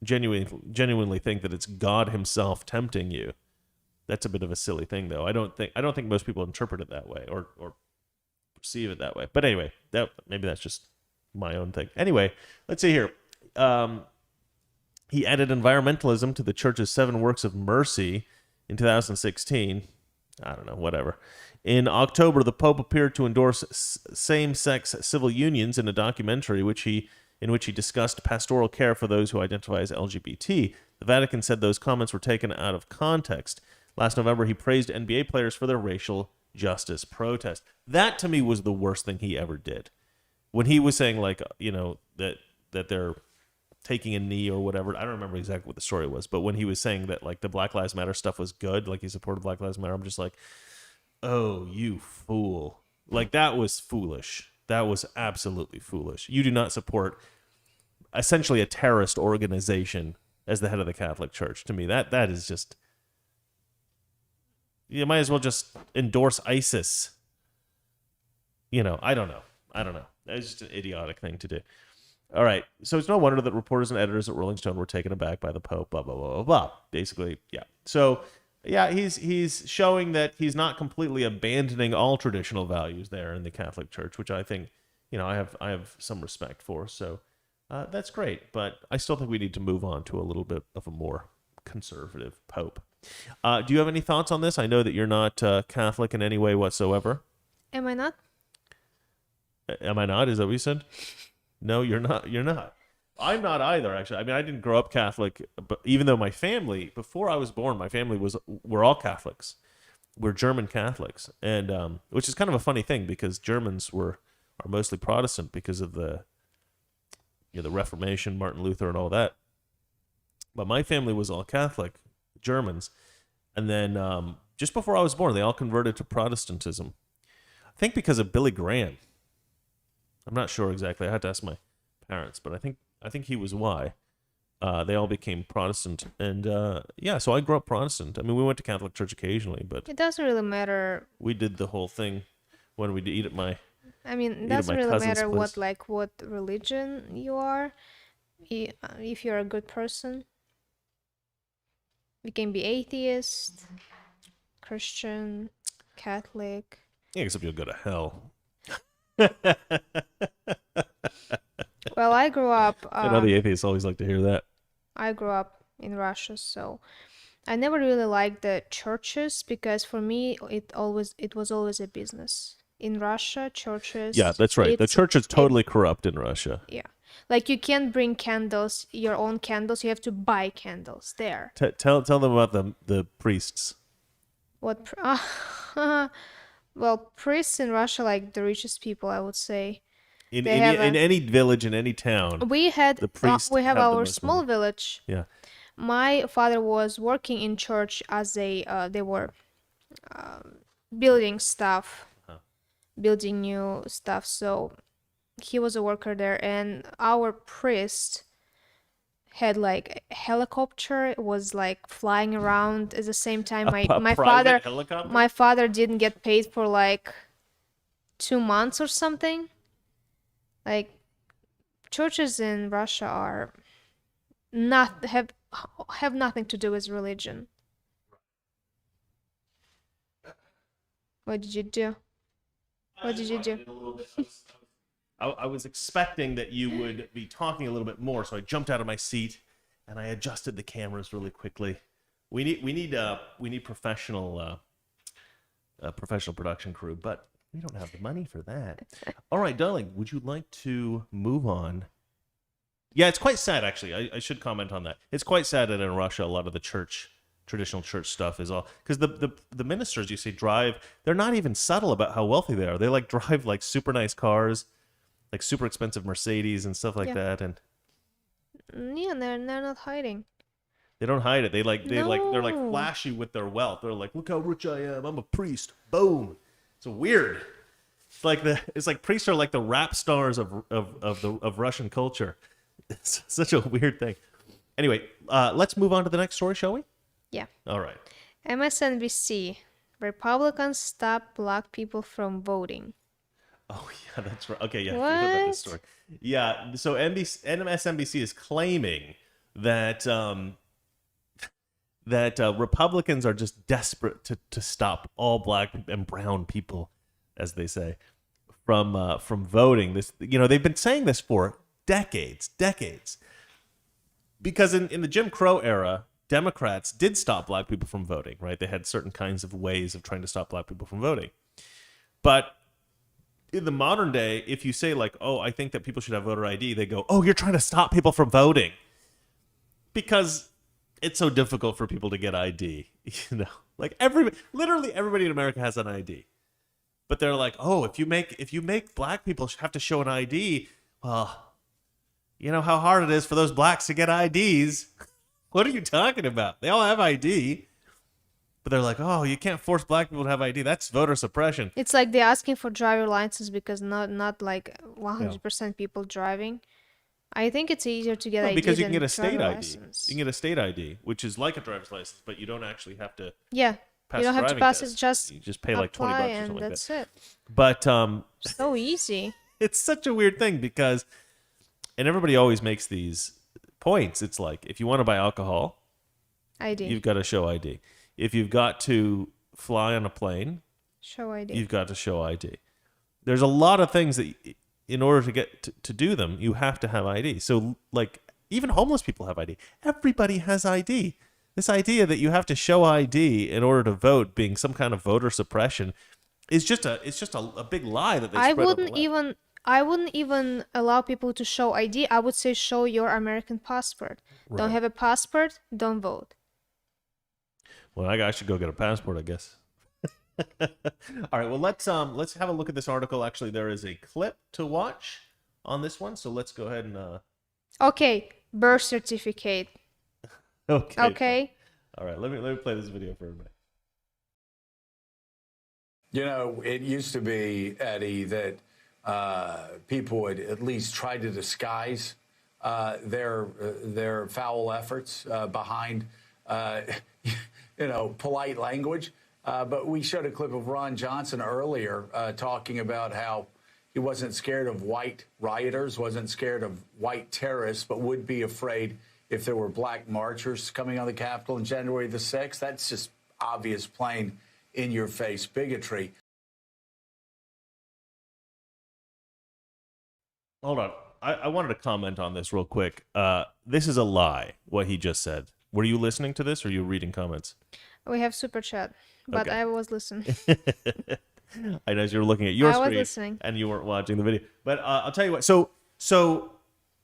genuinely think that it's God himself tempting you. That's a bit of a silly thing, though. I don't think most people interpret it that way or perceive it that way. But anyway, maybe that's just my own thing. Anyway, let's see here. He added environmentalism to the church's 7 works of mercy in 2016. I don't know, whatever. In October, the Pope appeared to endorse same-sex civil unions in a documentary in which he discussed pastoral care for those who identify as LGBT. The Vatican said those comments were taken out of context. Last November, he praised NBA players for their racial justice protest. That, to me, was the worst thing he ever did. When he was saying, like, you know, that they're taking a knee or whatever. I don't remember exactly what the story was, but when he was saying that, like, the Black Lives Matter stuff was good, like he supported Black Lives Matter, I'm just like, oh, you fool. Like, that was foolish. That was absolutely foolish. You do not support essentially a terrorist organization as the head of the Catholic Church. To me, that is just... You might as well just endorse ISIS. You know, I don't know. It's just an idiotic thing to do. All right. So it's no wonder that reporters and editors at Rolling Stone were taken aback by the Pope, blah, blah, blah, blah, blah. Basically, yeah. So, yeah, he's showing that he's not completely abandoning all traditional values there in the Catholic Church, which I think, you know, I have some respect for. So that's great. But I still think we need to move on to a little bit of a more conservative Pope. Do you have any thoughts on this? I know that you're not Catholic in any way whatsoever. Am I not? Am I not? Is that what you said? No, you're not. You're not. I'm not either, actually. I mean, I didn't grow up Catholic, but even though my family, before I was born, my family we're all Catholics. We're German Catholics, and which is kind of a funny thing because Germans are mostly Protestant because of the Reformation, Martin Luther, and all that. But my family was all Catholic, Germans, and then just before I was born, they all converted to Protestantism. I think because of Billy Graham. I'm not sure exactly. I had to ask my parents, but I think he was why. They all became Protestant, and so I grew up Protestant. I mean, we went to Catholic church occasionally, but it doesn't really matter. We did the whole thing when we'd eat at my. I mean, it doesn't really matter what religion you are. If you're a good person, you can be atheist, Christian, Catholic. Yeah, except you'll go to hell. Well, I grew up... I know the atheists always like to hear that. I grew up in Russia, so I never really liked the churches because for me, it was always a business. In Russia, churches... Yeah, that's right. The church is totally corrupt in Russia. Yeah. Like, you can't bring candles, your own candles. You have to buy candles there. Tell them about the priests. What... Well, priests in Russia, like the richest people, I would say. In any village, in any town, we have our small village. Yeah. My father was working in church as they were building stuff, building new stuff. So he was a worker there, and our priest had like a helicopter. It was like flying around at the same time. A My private father helicopter? my father didn't get paid for like 2 months or something. Like churches in Russia are not have nothing to do with religion. What did you do? What did you do? I was expecting that you would be talking a little bit more, so I jumped out of my seat and I adjusted the cameras really quickly. We need professional production crew, but we don't have the money for that. All right, darling, would you like to move on? Yeah, it's quite sad, actually. I should comment on that. It's quite sad that in Russia, a lot of the traditional church stuff is all... Because the ministers, you see, drive... They're not even subtle about how wealthy they are. They, like, drive, like, super nice cars, like, super expensive Mercedes and stuff like that, and... Yeah, they're not hiding. They don't hide it. They're like No. flashy with their wealth. They're like, look how rich I am. I'm a priest. Boom. It's weird. It's like priests are like the rap stars of Russian culture. It's such a weird thing. Anyway, let's move on to the next story, shall we? Yeah. All right. MSNBC. Republicans stop black people from voting. Oh yeah, that's right. Okay, yeah, I forgot about this What? story. Yeah, so MSNBC is claiming that Republicans are just desperate to stop all black and brown people, as they say, from voting. This, they've been saying this for decades, because in the Jim Crow era, Democrats did stop black people from voting, right? They had certain kinds of ways of trying to stop black people from voting, but in the modern day, if you say like, "Oh, I think that people should have voter ID," they go, "Oh, you're trying to stop people from voting," because it's so difficult for people to get ID. Like literally everybody in America has an ID, but they're like, "Oh, if you make black people have to show an ID, well, you know how hard it is for those blacks to get IDs." What are you talking about? They all have ID. But they're like, oh, you can't force black people to have ID. That's voter suppression. It's like they're asking for driver license because not like 100% people driving. I think it's easier to get ID Because you than can get a state driver ID. license. You can get a state ID, which is like a driver's license, but you don't actually have to Yeah, pass you don't have to driving pass test. it. Just You just pay like 20 apply bucks or and something like that's that. it. But So easy. it's such a weird thing because, and everybody always makes these points. It's like, if you want to buy alcohol, ID. you've got to show ID. If you've got to fly on a plane, Show ID. you've got to show ID. There's a lot of things that, in order to get to do them, you have to have ID. So, like, even homeless people have ID. Everybody has ID. This idea that you have to show ID in order to vote, being some kind of voter suppression, is just a big lie that they I spread on the wouldn't left. even allow people to show ID. I would say show your American passport. Don't Right. have a passport, don't vote. Well, I should go get a passport, I guess. All right. Well, let's have a look at this article. Actually, there is a clip to watch on this one, so let's go ahead and. Okay, birth certificate. Okay. Okay. All right. Let me play this video for everybody. You know, it used to be, Eddie, that people would at least try to disguise their foul efforts behind, polite language. But we showed a clip of Ron Johnson earlier talking about how he wasn't scared of white rioters, wasn't scared of white terrorists, but would be afraid if there were black marchers coming on the Capitol on January the 6th. That's just obvious, plain in-your-face bigotry. Hold on. I wanted to comment on this real quick. This is a lie, what he just said. Were you listening to this or are you reading comments? We have super chat, but Okay. I was listening. I know you were looking at your I was screen listening. and you weren't watching the video. But I'll tell you what. So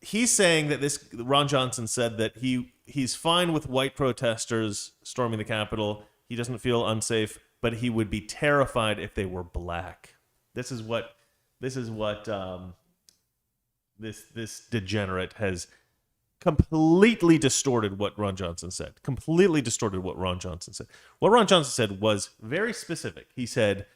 he's saying that Ron Johnson said that he's fine with white protesters storming the Capitol. He doesn't feel unsafe, but he would be terrified if they were black. This is what this degenerate has completely distorted what Ron Johnson said. Completely distorted what Ron Johnson said. What Ron Johnson said was very specific. He said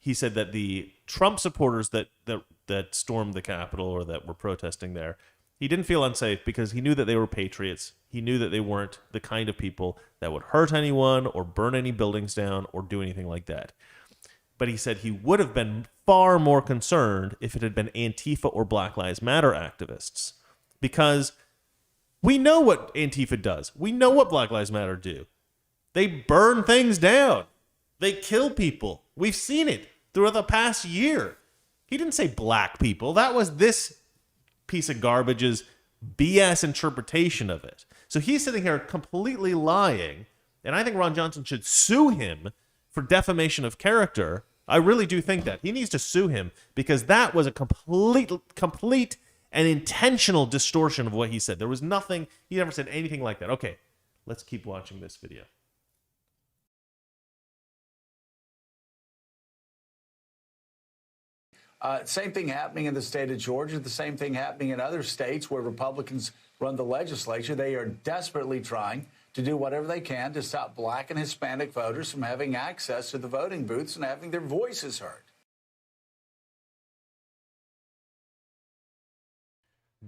that the Trump supporters that stormed the Capitol or that were protesting there, He didn't feel unsafe because he knew that they were patriots. He knew that they weren't the kind of people that would hurt anyone or burn any buildings down or do anything like that. But he said he would have been far more concerned if it had been Antifa or Black Lives Matter activists. Because we know what Antifa does. We know what Black Lives Matter do. They burn things down. They kill people. We've seen it throughout the past year. He didn't say black people. That was this piece of garbage's BS interpretation of it. So he's sitting here completely lying, and I think Ron Johnson should sue him for defamation of character. I really do think that. He needs to sue him because that was a complete and intentional distortion of what he said. There was nothing, he never said anything like that. Okay, let's keep watching this video. Same thing happening in the state of Georgia, the same thing happening in other states where Republicans run the legislature. They are desperately trying to do whatever they can to stop Black and Hispanic voters from having access to the voting booths and having their voices heard.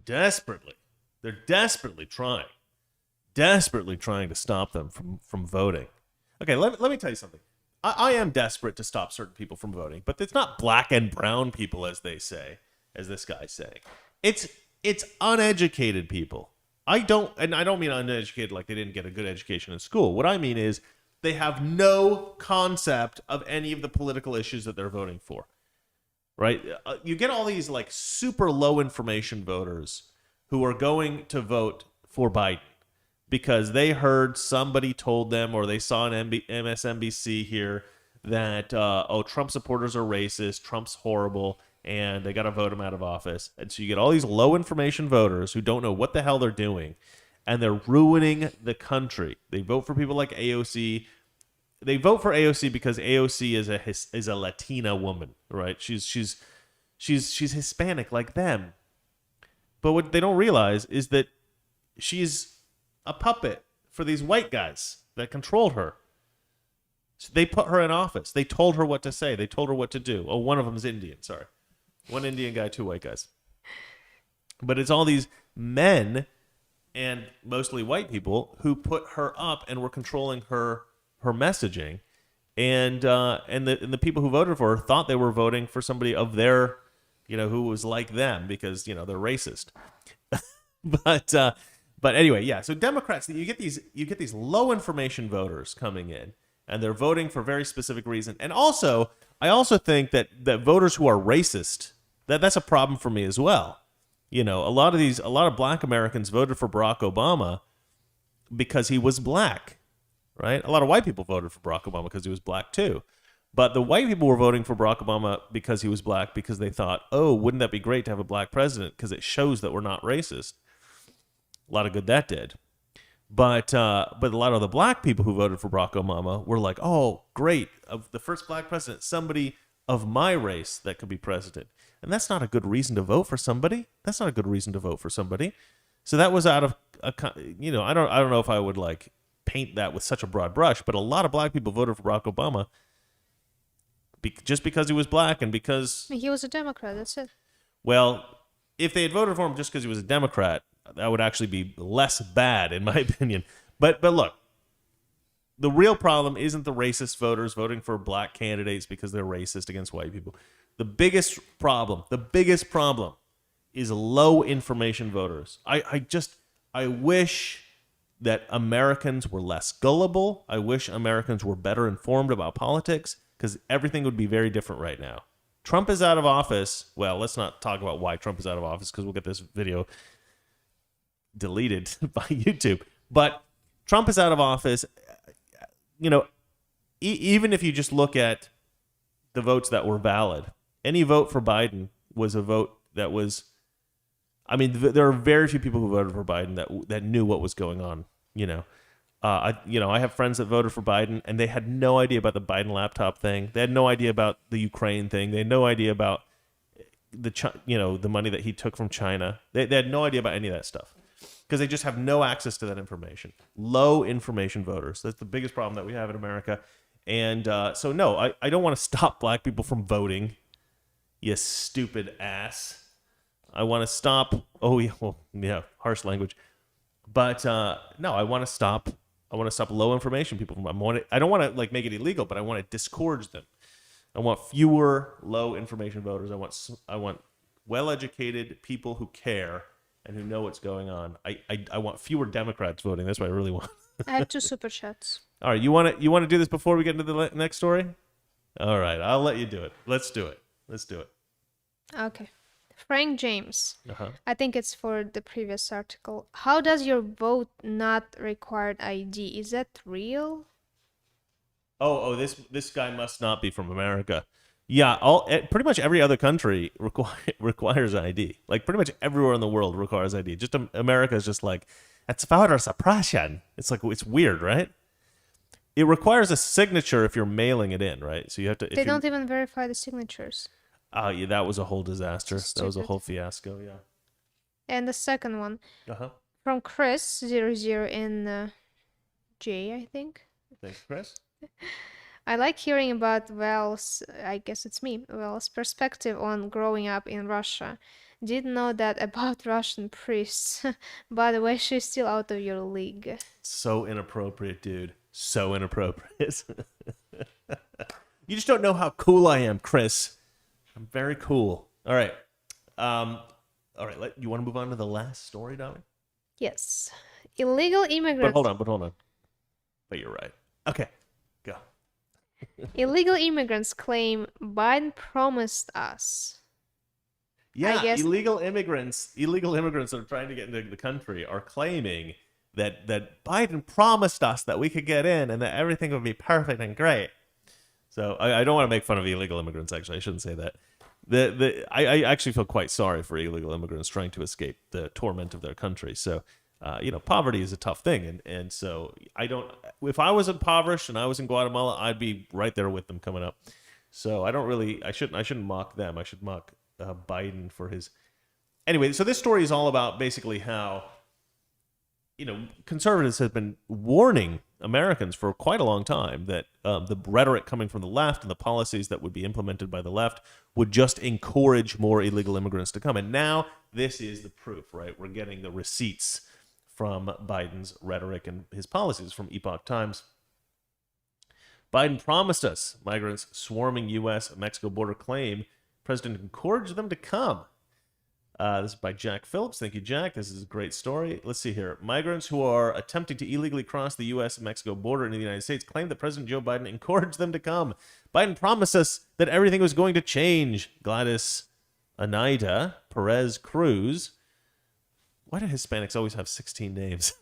Desperately. They're desperately trying to stop them from voting. Okay, let me tell you something. I am desperate to stop certain people from voting, but it's not black and brown people, as they say, as this guy's saying. It's uneducated people. I don't mean uneducated like they didn't get a good education in school. What I mean is they have no concept of any of the political issues that they're voting for. Right? You get all these like super low information voters who are going to vote for Biden because they heard somebody told them or they saw on MSNBC here that, Trump supporters are racist, Trump's horrible, and they got to vote him out of office. And so you get all these low information voters who don't know what the hell they're doing, and they're ruining the country. They vote for people like AOC. They vote for AOC because AOC is a Latina woman, right? She's Hispanic like them. But what they don't realize is that she's a puppet for these white guys that controlled her. So they put her in office. They told her what to say. They told her what to do. Oh, one of them is Indian. Sorry. One Indian guy, two white guys. But it's all these men and mostly white people who put her up and were controlling her messaging. And the people who voted for her thought they were voting for somebody of their, who was like them because, they're racist. But anyway, yeah. So Democrats, you get these low information voters coming in, and they're voting for very specific reason. And also, I also think that voters who are racist, that's a problem for me as well. A lot of black Americans voted for Barack Obama because he was black, right? A lot of white people voted for Barack Obama because he was black too. But the white people were voting for Barack Obama because he was black because they thought, oh, wouldn't that be great to have a black president because it shows that we're not racist. A lot of good that did. But a lot of the black people who voted for Barack Obama were like, oh, great, of the first black president, somebody of my race that could be president. And that's not a good reason to vote for somebody. That's not a good reason to vote for somebody. So that was out of, I don't know if I would like paint that with such a broad brush, but a lot of black people voted for Barack Obama just because he was black and because he was a Democrat. That's it. Well, if they had voted for him just because he was a Democrat, that would actually be less bad, in my opinion. But look, the real problem isn't the racist voters voting for black candidates because they're racist against white people. The biggest problem is low information voters. I wish that Americans were less gullible. I wish Americans were better informed about politics because everything would be very different right now. Trump is out of office. Well, let's not talk about why Trump is out of office because we'll get this video deleted by YouTube. But Trump is out of office. Even if you just look at the votes that were valid, any vote for Biden was a vote that was, there are very few people who voted for Biden that knew what was going on. I have friends that voted for Biden and they had no idea about the Biden laptop thing. They had no idea about the Ukraine thing. They had no idea about the money that he took from China. They had no idea about any of that stuff because they just have no access to that information. Low information voters. That's the biggest problem that we have in America. And so, no, I don't want to stop black people from voting, you stupid ass. I want to stop. Oh yeah, well, yeah, harsh language. But no, I want to stop. I want to stop low information people from. I don't want to like make it illegal, but I want to discourage them. I want fewer low information voters. I want well-educated people who care and who know what's going on. I want fewer Democrats voting. That's what I really want. I have 2 super chats. All right, you want to do this before we get into the next story? All right, I'll let you do it. Let's do it. Okay. Frank James. Uh-huh. I think it's for the previous article. How does your vote not require ID? Is that real? Oh, this guy must not be from America. Yeah, pretty much every other country requires ID. Like pretty much everywhere in the world requires ID. Just America is just like, it's voter suppression. It's like, it's weird, right? It requires a signature if you're mailing it in, right? So you have to. They don't even verify the signatures. Oh, yeah, that was a whole disaster. Stupid. That was a whole fiasco, yeah. And the second one Uh-huh. from Chris 00 in J, I think. Thanks, Chris. I like hearing about Val's, I guess it's me, Val's perspective on growing up in Russia. Didn't know that about Russian priests. By the way, she's still out of your league. So inappropriate, dude. So inappropriate. You just don't know how cool I am, Chris. I'm very cool. All right. All right. You want to move on to the last story, Dominic? Yes. Illegal immigrants. But hold on. But you're right. Okay. Go. Illegal immigrants claim Biden promised us. Yeah, I guess... illegal immigrants that are trying to get into the country are claiming that Biden promised us that we could get in and that everything would be perfect and great. So I don't want to make fun of illegal immigrants. Actually, I shouldn't say that. I actually feel quite sorry for illegal immigrants trying to escape the torment of their country. So, poverty is a tough thing, and so I don't. If I was impoverished and I was in Guatemala, I'd be right there with them coming up. So I shouldn't mock them. I should mock Biden for his. Anyway, so this story is all about basically how, conservatives have been warning Americans for quite a long time that the rhetoric coming from the left and the policies that would be implemented by the left would just encourage more illegal immigrants to come. And now this is the proof, right? We're getting the receipts from Biden's rhetoric and his policies from Epoch Times. Biden promised us migrants swarming U.S.-Mexico border claim president encouraged them to come. This is by Jack Phillips. Thank you, Jack. This is a great story. Let's see here. Migrants who are attempting to illegally cross the U.S.-Mexico border into the United States claim that President Joe Biden encouraged them to come. Biden promised us that everything was going to change. Gladys Oneida Perez Cruz. Why do Hispanics always have 16 names?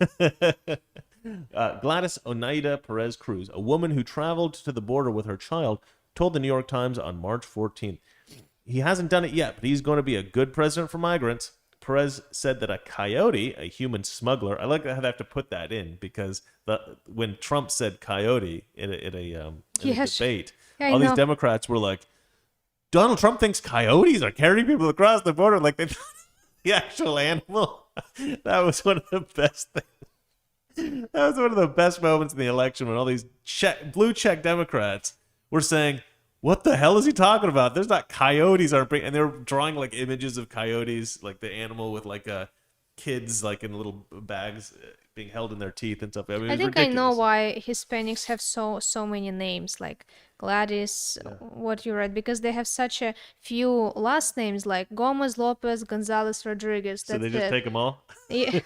Gladys Oneida Perez Cruz, a woman who traveled to the border with her child, told the New York Times on March 14th. He hasn't done it yet, but he's going to be a good president for migrants. Perez said that a coyote, a human smuggler, I like how they have to put that in because when Trump said coyote in a debate, all these Democrats were like, Donald Trump thinks coyotes are carrying people across the border like they the actual animal. That was one of the best things. That was one of the best moments in the election when all these blue check Democrats were saying, what the hell is he talking about? There's not coyotes and they're drawing like images of coyotes, like the animal with like kids like in little bags being held in their teeth and stuff. I mean, I think ridiculous. I know why Hispanics have so many names like Gladys, what you read, because they have such a few last names like Gomez, Lopez, Gonzalez, Rodriguez. So they just take them all? Yeah.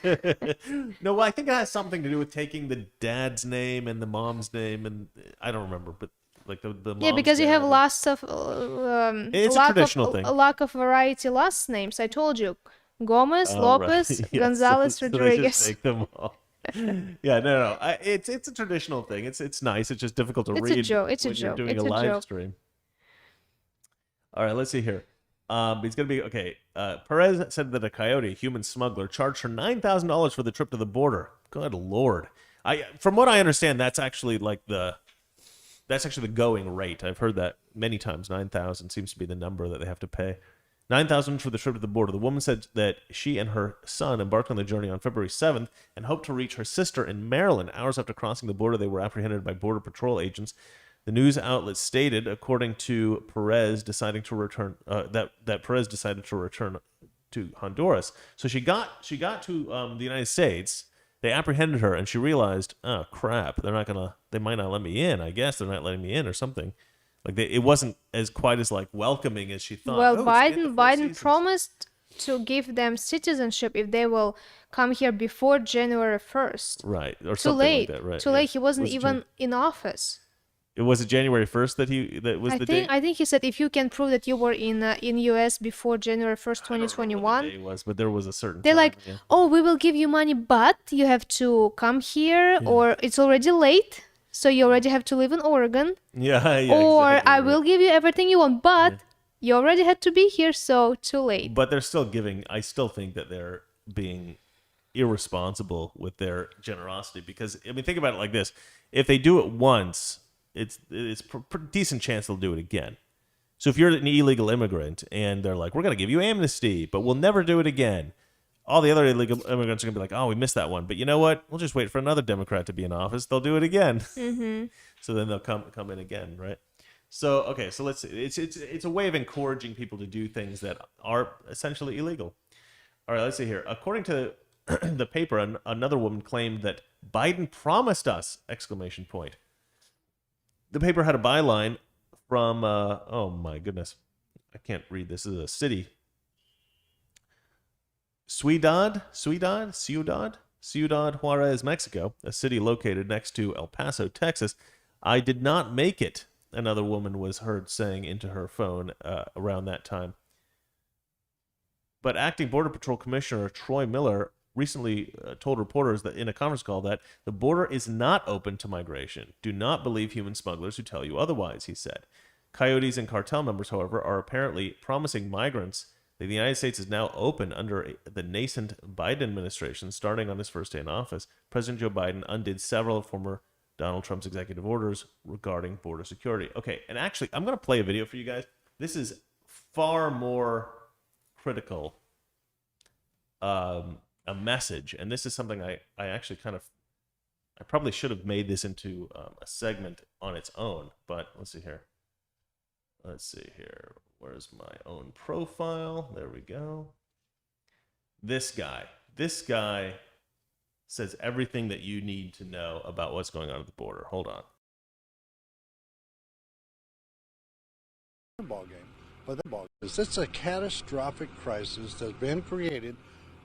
No, well, I think it has something to do with taking the dad's name and the mom's name, and I don't remember, but like the mom's because you have lots of it's a traditional thing. A lack of variety last names. I told you, Gomez, Lopez, right. Yeah, Gonzalez, so Rodriguez. they just take them all. Yeah, no. It's a traditional thing. It's nice. It's just difficult to read. It's a You're joke. doing a live stream. All right, let's see here. It's gonna be okay. Perez said that a coyote, a human smuggler, charged her $9,000 for the trip to the border. Good Lord! From what I understand, that's actually the going rate. I've heard that many times. 9,000 seems to be the number that they have to pay. 9,000 for the trip to the border. The woman said that she and her son embarked on the journey on February 7th and hoped to reach her sister in Maryland. Hours after crossing the border, they were apprehended by Border Patrol agents. The news outlet stated, according to Perez, deciding to return that Perez decided to return Honduras. So she got to the United States. They apprehended her, and she realized, oh crap, they might not let me in. I guess they're not letting me in or something. Like it wasn't as quite as like welcoming as she thought. Well, Oh, stay at the Four Biden Seasons. promised to give them citizenship if they will come here before January 1st. Right, or Too something late. like that. Right, Too yeah. late. He wasn't Was it even in office. It was it January 1st that was the date? I think he said if you can prove that you were in US before January 1st, I don't remember 2021. what the day was, but there was a certain. They're time, like, yeah. oh, we will give you money, but you have to come here, or it's already late, so you already have to live in Oregon, Yeah, or exactly, I right. will give you everything you want, but you already had to be here, so too late. But they're still giving. I still think that they're being irresponsible with their generosity because I mean, think about it like this: if they do it once, it's decent chance they'll do it again. So if you're an illegal immigrant and they're like, we're going to give you amnesty, but we'll never do it again. All the other illegal immigrants are going to be like, oh, we missed that one. But you know what? We'll just wait for another Democrat to be in office. They'll do it again. Mm-hmm. So then they'll come in again, right? So, okay, so let's see. It's a way of encouraging people to do things that are essentially illegal. All right, let's see here. According to the paper, another woman claimed that Biden promised us, ! The paper had a byline from, oh my goodness, I can't read this. This is a city. Ciudad Juarez, Mexico, a city located next to El Paso, Texas. I did not make it, another woman was heard saying into her phone around that time. But acting Border Patrol Commissioner Troy Miller recently told reporters that in a conference call that the border is not open to migration. Do not believe human smugglers who tell you otherwise, he said. Coyotes and cartel members, however, are apparently promising migrants that the United States is now open under the nascent Biden administration. Starting on his first day in office, President Joe Biden undid several of former Donald Trump's executive orders regarding border security. Okay, and actually, I'm going to play a video for you guys. This is far more critical a message, and this is something I actually I probably should have made this into a segment on its own, but let's see here. Where's my own profile? There we go. This guy says everything that you need to know about what's going on at the border. Hold on. Ball game, but that ball is it's a catastrophic crisis that's been created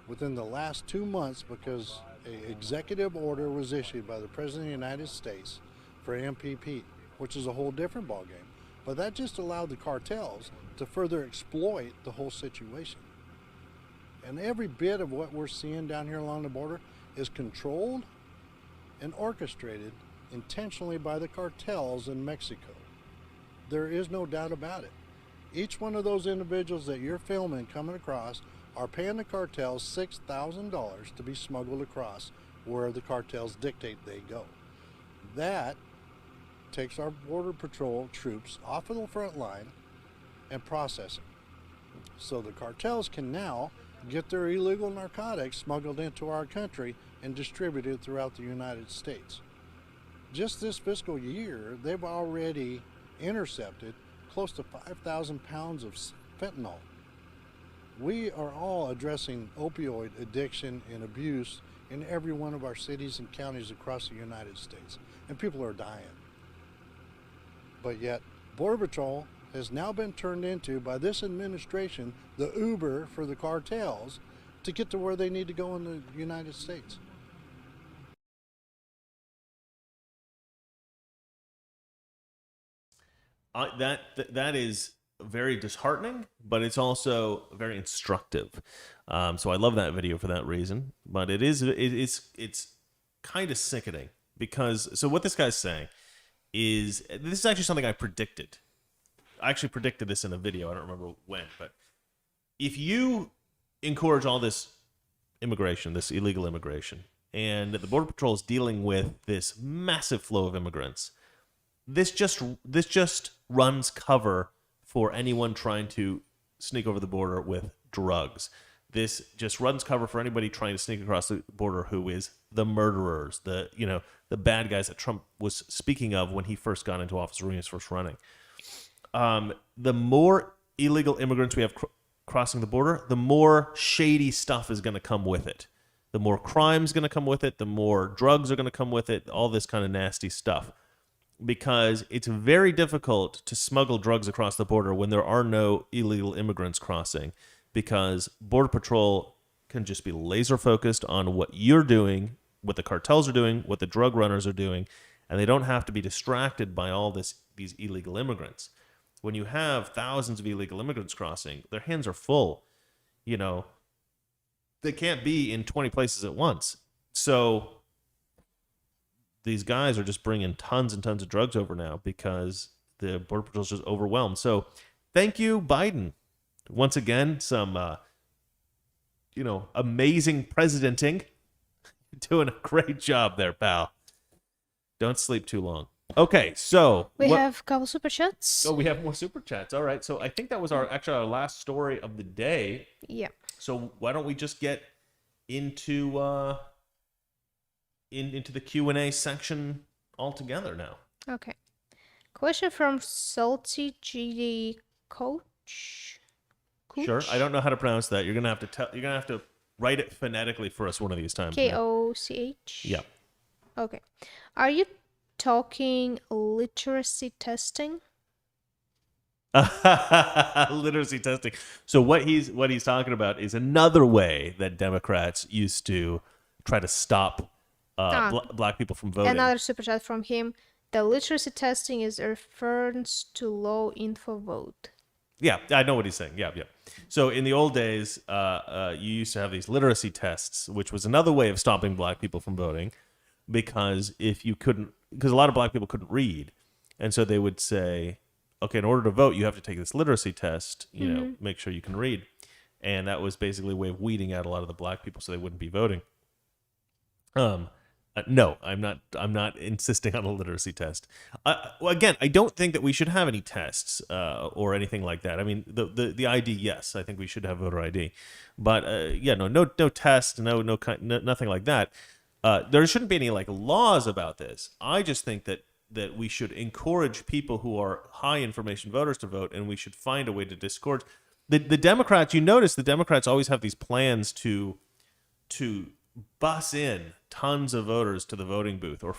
within the last 2 months because an executive order was issued by the President of the United States for MPP, which is a whole different ball game. But that just allowed the cartels to further exploit the whole situation. And every bit of what we're seeing down here along the border is controlled and orchestrated intentionally by the cartels in Mexico. There is no doubt about it. Each one of those individuals that you're filming coming across are paying the cartels $6,000 to be smuggled across where the cartels dictate they go. That takes our Border Patrol troops off of the front line and process them. So the cartels can now get their illegal narcotics smuggled into our country and distributed throughout the United States. Just this fiscal year, they've already intercepted close to 5,000 pounds of fentanyl. We are all addressing opioid addiction and abuse in every one of our cities and counties across the United States, and people are dying. But yet, Border Patrol has now been turned into, by this administration, the Uber for the cartels to get to where they need to go in the United States. That is very disheartening, but it's also very instructive. So I love that video for that reason. But it's kind of sickening because so what this guy's saying is this is actually something I predicted. I actually predicted this in a video. I don't remember when, but if you encourage all this immigration, this illegal immigration, and the Border Patrol is dealing with this massive flow of immigrants, this just runs cover for anyone trying to sneak over the border with drugs. This just runs cover for anybody trying to sneak across the border who is the murderers, the bad guys that Trump was speaking of when he first got into office, when he was first running. The more illegal immigrants we have crossing the border, the more shady stuff is going to come with it. The more crime's going to come with it, the more drugs are going to come with it, all this kind of nasty stuff. Because it's very difficult to smuggle drugs across the border when there are no illegal immigrants crossing, because Border Patrol can just be laser focused on what you're doing, what the cartels are doing, what the drug runners are doing, and they don't have to be distracted by all these illegal immigrants. When you have thousands of illegal immigrants crossing, their hands are full. You know, they can't be in 20 places at once. So these guys are just bringing tons and tons of drugs over now because the Border Patrol is just overwhelmed. So thank you, Biden. Once again, some, amazing presidenting. Doing a great job there, pal. Don't sleep too long. Okay, so We have a couple super chats. Oh, we have more super chats. All right, so I think that was our last story of the day. Yeah. So why don't we just get into into the Q&A section altogether now? Okay. Question from Salty GD Coach. Sure. I don't know how to pronounce that. You're gonna have to write it phonetically for us one of these times. Koch. Yeah. Okay. Are you talking literacy testing? Literacy testing. So what he's talking about is another way that Democrats used to try to stop black people from voting. Another super chat from him. The literacy testing is a reference to low info vote. Yeah, I know what he's saying. Yeah. So in the old days, you used to have these literacy tests, which was another way of stopping black people from voting, because because a lot of black people couldn't read, and so they would say, okay, in order to vote, you have to take this literacy test, make sure you can read. And that was basically a way of weeding out a lot of the black people so they wouldn't be voting. No, I'm not insisting on a literacy test. Well, again, I don't think that we should have any tests or anything like that. I mean, the ID, yes, I think we should have voter ID, but no test, nothing like that. There shouldn't be any laws about this. I just think that we should encourage people who are high information voters to vote, and we should find a way to discourage the Democrats. You notice the Democrats always have these plans to bus in tons of voters to the voting booth, or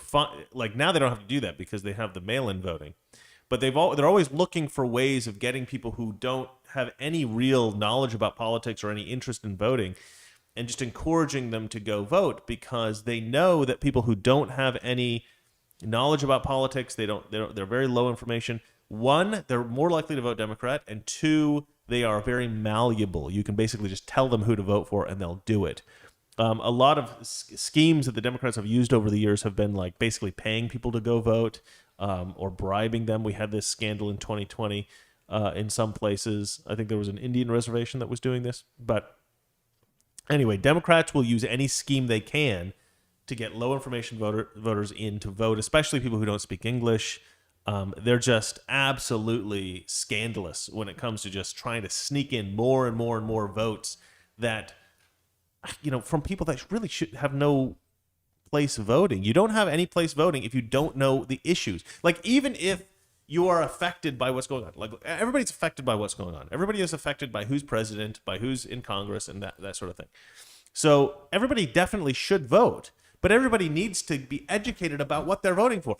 now they don't have to do that because they have the mail-in voting, but they're always looking for ways of getting people who don't have any real knowledge about politics or any interest in voting, and just encouraging them to go vote, because they know that people who don't have any knowledge about politics, they're very low information. One, they're more likely to vote Democrat, and two, they are very malleable. You can basically just tell them who to vote for and they'll do it. A lot of schemes that the Democrats have used over the years have been basically paying people to go vote, or bribing them. We had this scandal in 2020 in some places. I think there was an Indian reservation that was doing this. But anyway, Democrats will use any scheme they can to get low information voters in to vote, especially people who don't speak English. They're just absolutely scandalous when it comes to just trying to sneak in more and more and more votes that, from people that really should have no place voting. You don't have any place voting if you don't know the issues. Even if you are affected by what's going on, everybody's affected by what's going on. Everybody is affected by who's president, by who's in Congress, and that sort of thing. So everybody definitely should vote, but everybody needs to be educated about what they're voting for.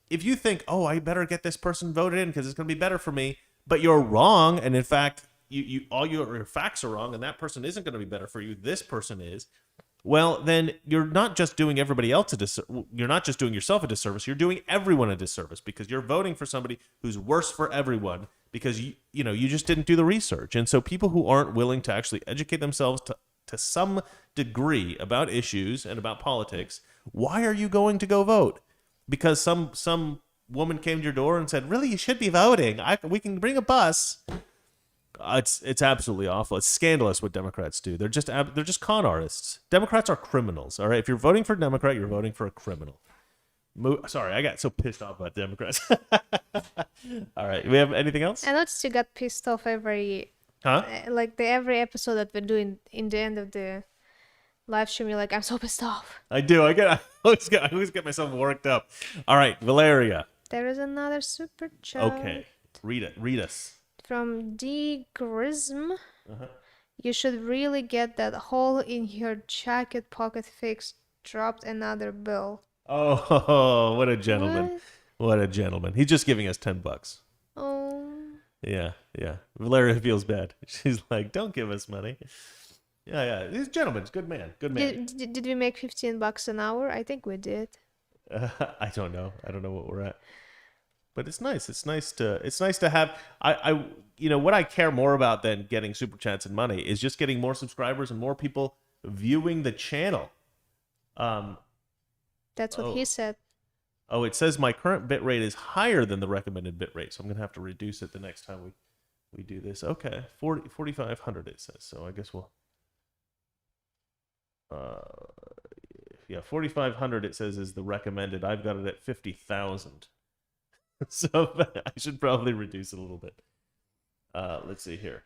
If you think, oh, I better get this person voted in because it's going to be better for me, but you're wrong, and in fact, all your facts are wrong, and that person isn't going to be better for you, this person is, well, then you're not just doing everybody else you're not just doing yourself a disservice, you're doing everyone a disservice, because you're voting for somebody who's worse for everyone, because you just didn't do the research. And so people who aren't willing to actually educate themselves to some degree about issues and about politics, why are you going to go vote? Because some woman came to your door and said, really, you should be voting. We can bring a bus. It's absolutely awful. It's scandalous what Democrats do. They're just con artists. Democrats are criminals. All right, if you're voting for a Democrat, you're voting for a criminal. Sorry, I got so pissed off about Democrats. All right, we have anything else? I noticed you got pissed off every every episode that we're doing. In the end of the live stream, you're like, I'm so pissed off. I do. I always get myself worked up. All right, Valeria. There is another super chat. Okay, read us. From D. Grism. You should really get that hole in your jacket pocket fixed. Dropped another bill. Oh, what a gentleman. What? What a gentleman. He's just giving us $10. Oh. Yeah, yeah. Valeria feels bad. She's like, don't give us money. Yeah. He's a gentleman. He's a good man. Good man. Did we make $15 an hour? I think we did. I don't know. I don't know what we're at. But it's nice. It's nice to have. I what I care more about than getting super chats and money is just getting more subscribers and more people viewing the channel. That's what he said. Oh, it says my current bit rate is higher than the recommended bit rate, so I'm gonna have to reduce it the next time we do this. Okay, 4,500 it says. So I guess we'll. 4,500 it says is the recommended. I've got it at 50,000. So I should probably reduce it a little bit. Let's see here.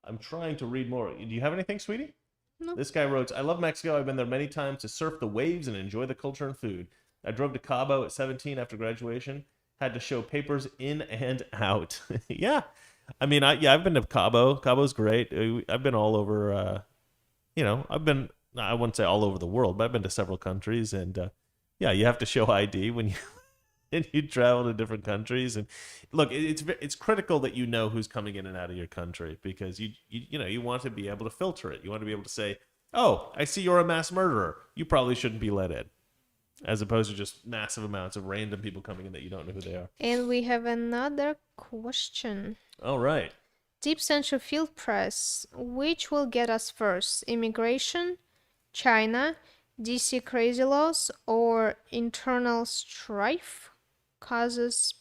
I'm trying to read more. Do you have anything, sweetie? No. This guy wrote, I love Mexico. I've been there many times to surf the waves and enjoy the culture and food. I drove to Cabo at 17 after graduation. Had to show papers in and out. Yeah. I mean, I've been to Cabo. Cabo's great. I've been all over, I wouldn't say all over the world, but I've been to several countries. And you have to show ID when you travel to different countries. And look, it's critical that you know who's coming in and out of your country, because you want to be able to filter it. You want to be able to say, oh, I see you're a mass murderer. You probably shouldn't be let in, as opposed to just massive amounts of random people coming in that you don't know who they are. And we have another question. All right. Deep Central Field Press. Which will get us first? Immigration, China, DC crazy laws, or internal strife caused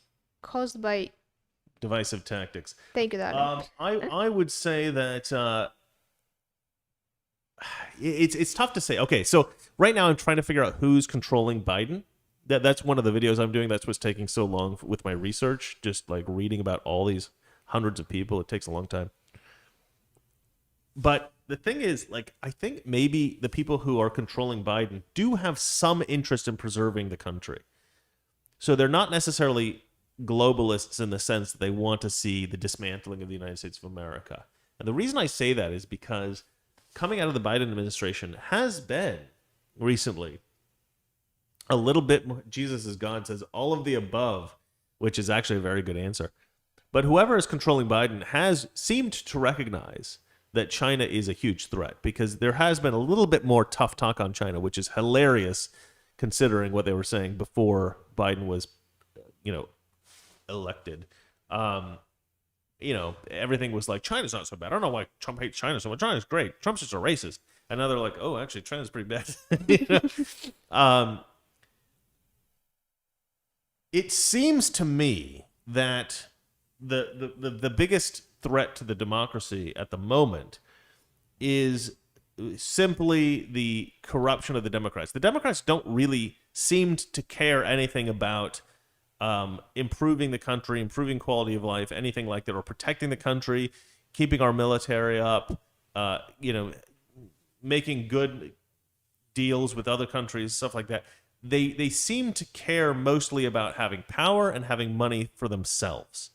by Divisive tactics. Thank you, darling. I would say that it's tough to say. Okay, so right now I'm trying to figure out who's controlling Biden. That's one of the videos I'm doing. That's what's taking so long with my research. Just like reading about all these hundreds of people, it takes a long time. But the thing is, like, I think maybe the people who are controlling Biden do have some interest in preserving the country. So they're not necessarily globalists in the sense that they want to see the dismantling of the United States of America. And the reason I say that is because coming out of the Biden administration has been recently a little bit more, Jesus is God says all of the above, which is actually a very good answer. But whoever is controlling Biden has seemed to recognize that China is a huge threat, because there has been a little bit more tough talk on China, which is hilarious considering what they were saying before Biden was, elected. Everything was like, China's not so bad. I don't know why Trump hates China so much. China's great. Trump's just a racist. And now they're like, oh, actually, China's pretty bad. It seems to me that the biggest threat to the democracy at the moment is simply the corruption of the Democrats. The Democrats don't really seem to care anything about improving the country, improving quality of life, anything like that, or protecting the country, keeping our military up, making good deals with other countries, stuff like that. They seem to care mostly about having power and having money for themselves.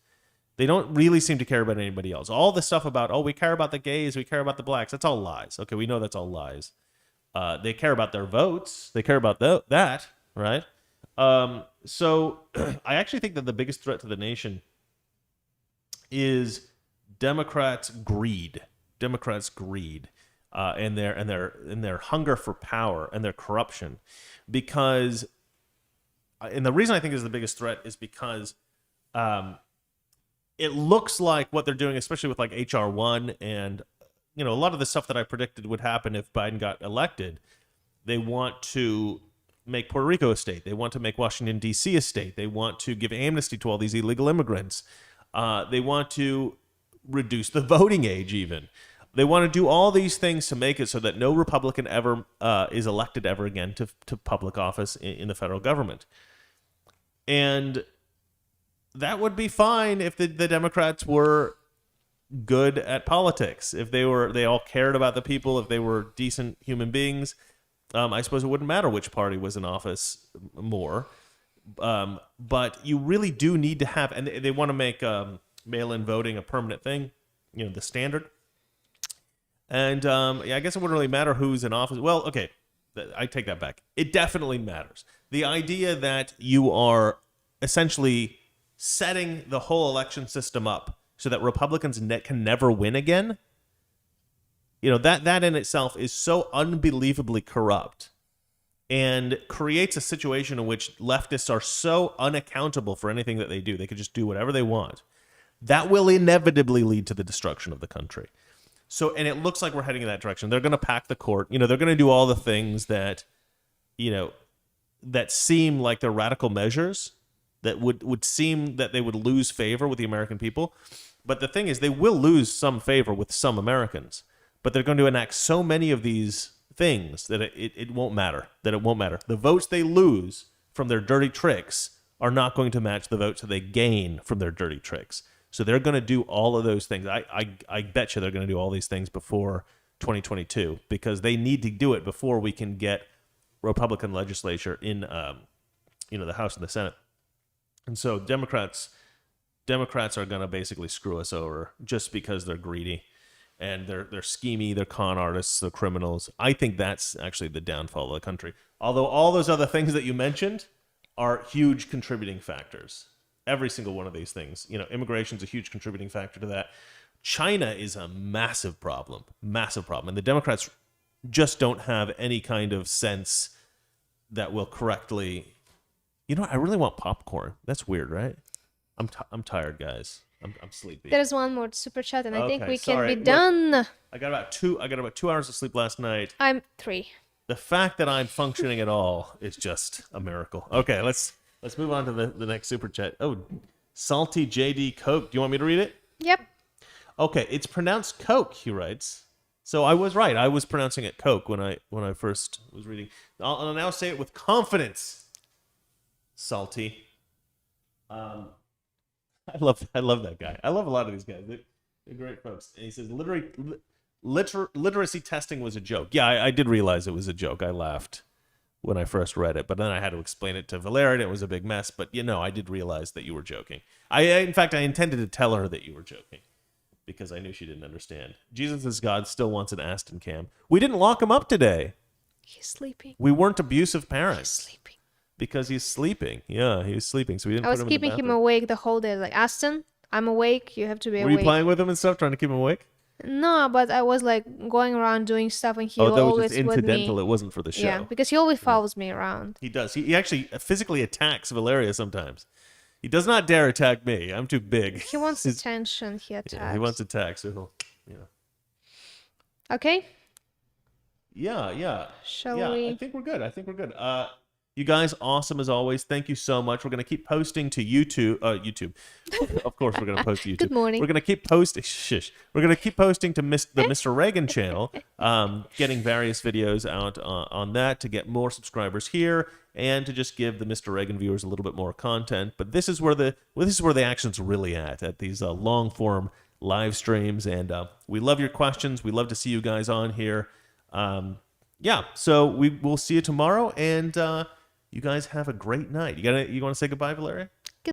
They don't really seem to care about anybody else. All the stuff about, we care about the gays, we care about the blacks, that's all lies. Okay, we know that's all lies. They care about their votes. They care about that, right? So I actually think that the biggest threat to the nation is Democrats' greed. And their hunger for power and their corruption. And the reason I think is the biggest threat is because it looks like what they're doing, especially with like HR1 and a lot of the stuff that I predicted would happen if Biden got elected. They want to make Puerto Rico a state. They want to make Washington, D.C. a state. They want to give amnesty to all these illegal immigrants. They want to reduce the voting age even. They want to do all these things to make it so that no Republican ever is elected ever again to public office in the federal government. And that would be fine if the Democrats were good at politics. If they all cared about the people, if they were decent human beings, I suppose it wouldn't matter which party was in office more. But you really do need to have, and they want to make mail-in voting a permanent thing, the standard. And I guess it wouldn't really matter who's in office. Well, okay, I take that back. It definitely matters. The idea that you are essentially setting the whole election system up so that Republicans can never win again, that in itself is so unbelievably corrupt and creates a situation in which leftists are so unaccountable for anything that they do. They could just do whatever they want. That will inevitably lead to the destruction of the country. So, and it looks like we're heading in that direction. They're going to pack the court. They're going to do all the things that, that seem like they're radical measures that would seem that they would lose favor with the American people. But the thing is, they will lose some favor with some Americans. But they're going to enact so many of these things that it won't matter. The votes they lose from their dirty tricks are not going to match the votes that they gain from their dirty tricks. So they're going to do all of those things. I bet you they're going to do all these things before 2022 because they need to do it before we can get Republican legislature in, the House and the Senate. And so Democrats are going to basically screw us over just because they're greedy and they're schemy, they're con artists, they're criminals. I think that's actually the downfall of the country. Although all those other things that you mentioned are huge contributing factors. Every single one of these things. Immigration is a huge contributing factor to that. China is a massive problem. And the Democrats just don't have any kind of sense that will correctly... I really want popcorn. That's weird, right? I'm tired, guys. I'm sleepy. There's one more super chat, and I think we can sorry. be done. I got about 2 hours of sleep last night. I'm 3. The fact that I'm functioning at all is just a miracle. Okay, let's move on to the next super chat. Oh, Salty JD Coke. Do you want me to read it? Yep. Okay, it's pronounced Coke, he writes. So I was right. I was pronouncing it Coke when I first was reading. I'll now say it with confidence. Salty. I love that guy. I love a lot of these guys. They're great folks. And he says literacy testing was a joke. Yeah, I did realize it was a joke. I laughed when I first read it, but then I had to explain it to Valeria, and it was a big mess. But I did realize that you were joking. In fact, I intended to tell her that you were joking because I knew she didn't understand. Jesus is God still wants an Aston cam. We didn't lock him up today. He's sleeping. We weren't abusive parents. He's sleeping. Because he's sleeping. Yeah, he was sleeping, so we didn't. I was put him keeping in the him bathroom. awake the whole day. Like, Aston, I'm awake. You have to be Were awake. you playing with him and stuff, trying to keep him awake? No, but I was like going around doing stuff, and he That was always just with incidental. me. It wasn't for the show. Yeah, because he always follows me around. He does. He actually physically attacks Valeria sometimes. He does not dare attack me. I'm too big. He wants attention. He attacks. Yeah, he wants attack, so he'll, Okay. Yeah. Shall yeah, we? I think we're good. You guys, awesome as always. Thank you so much. We're going to keep posting to YouTube. Of course, we're going to post to YouTube. Good morning. We're going to keep posting. Shush. We're going to keep posting to the Mr. Reagan channel, getting various videos out on that to get more subscribers here and to just give the Mr. Reagan viewers a little bit more content. But this is where the action's really at these long form live streams. And we love your questions. We love to see you guys on here. So we'll see you tomorrow, and you guys have a great night. You want to say goodbye, Valeria?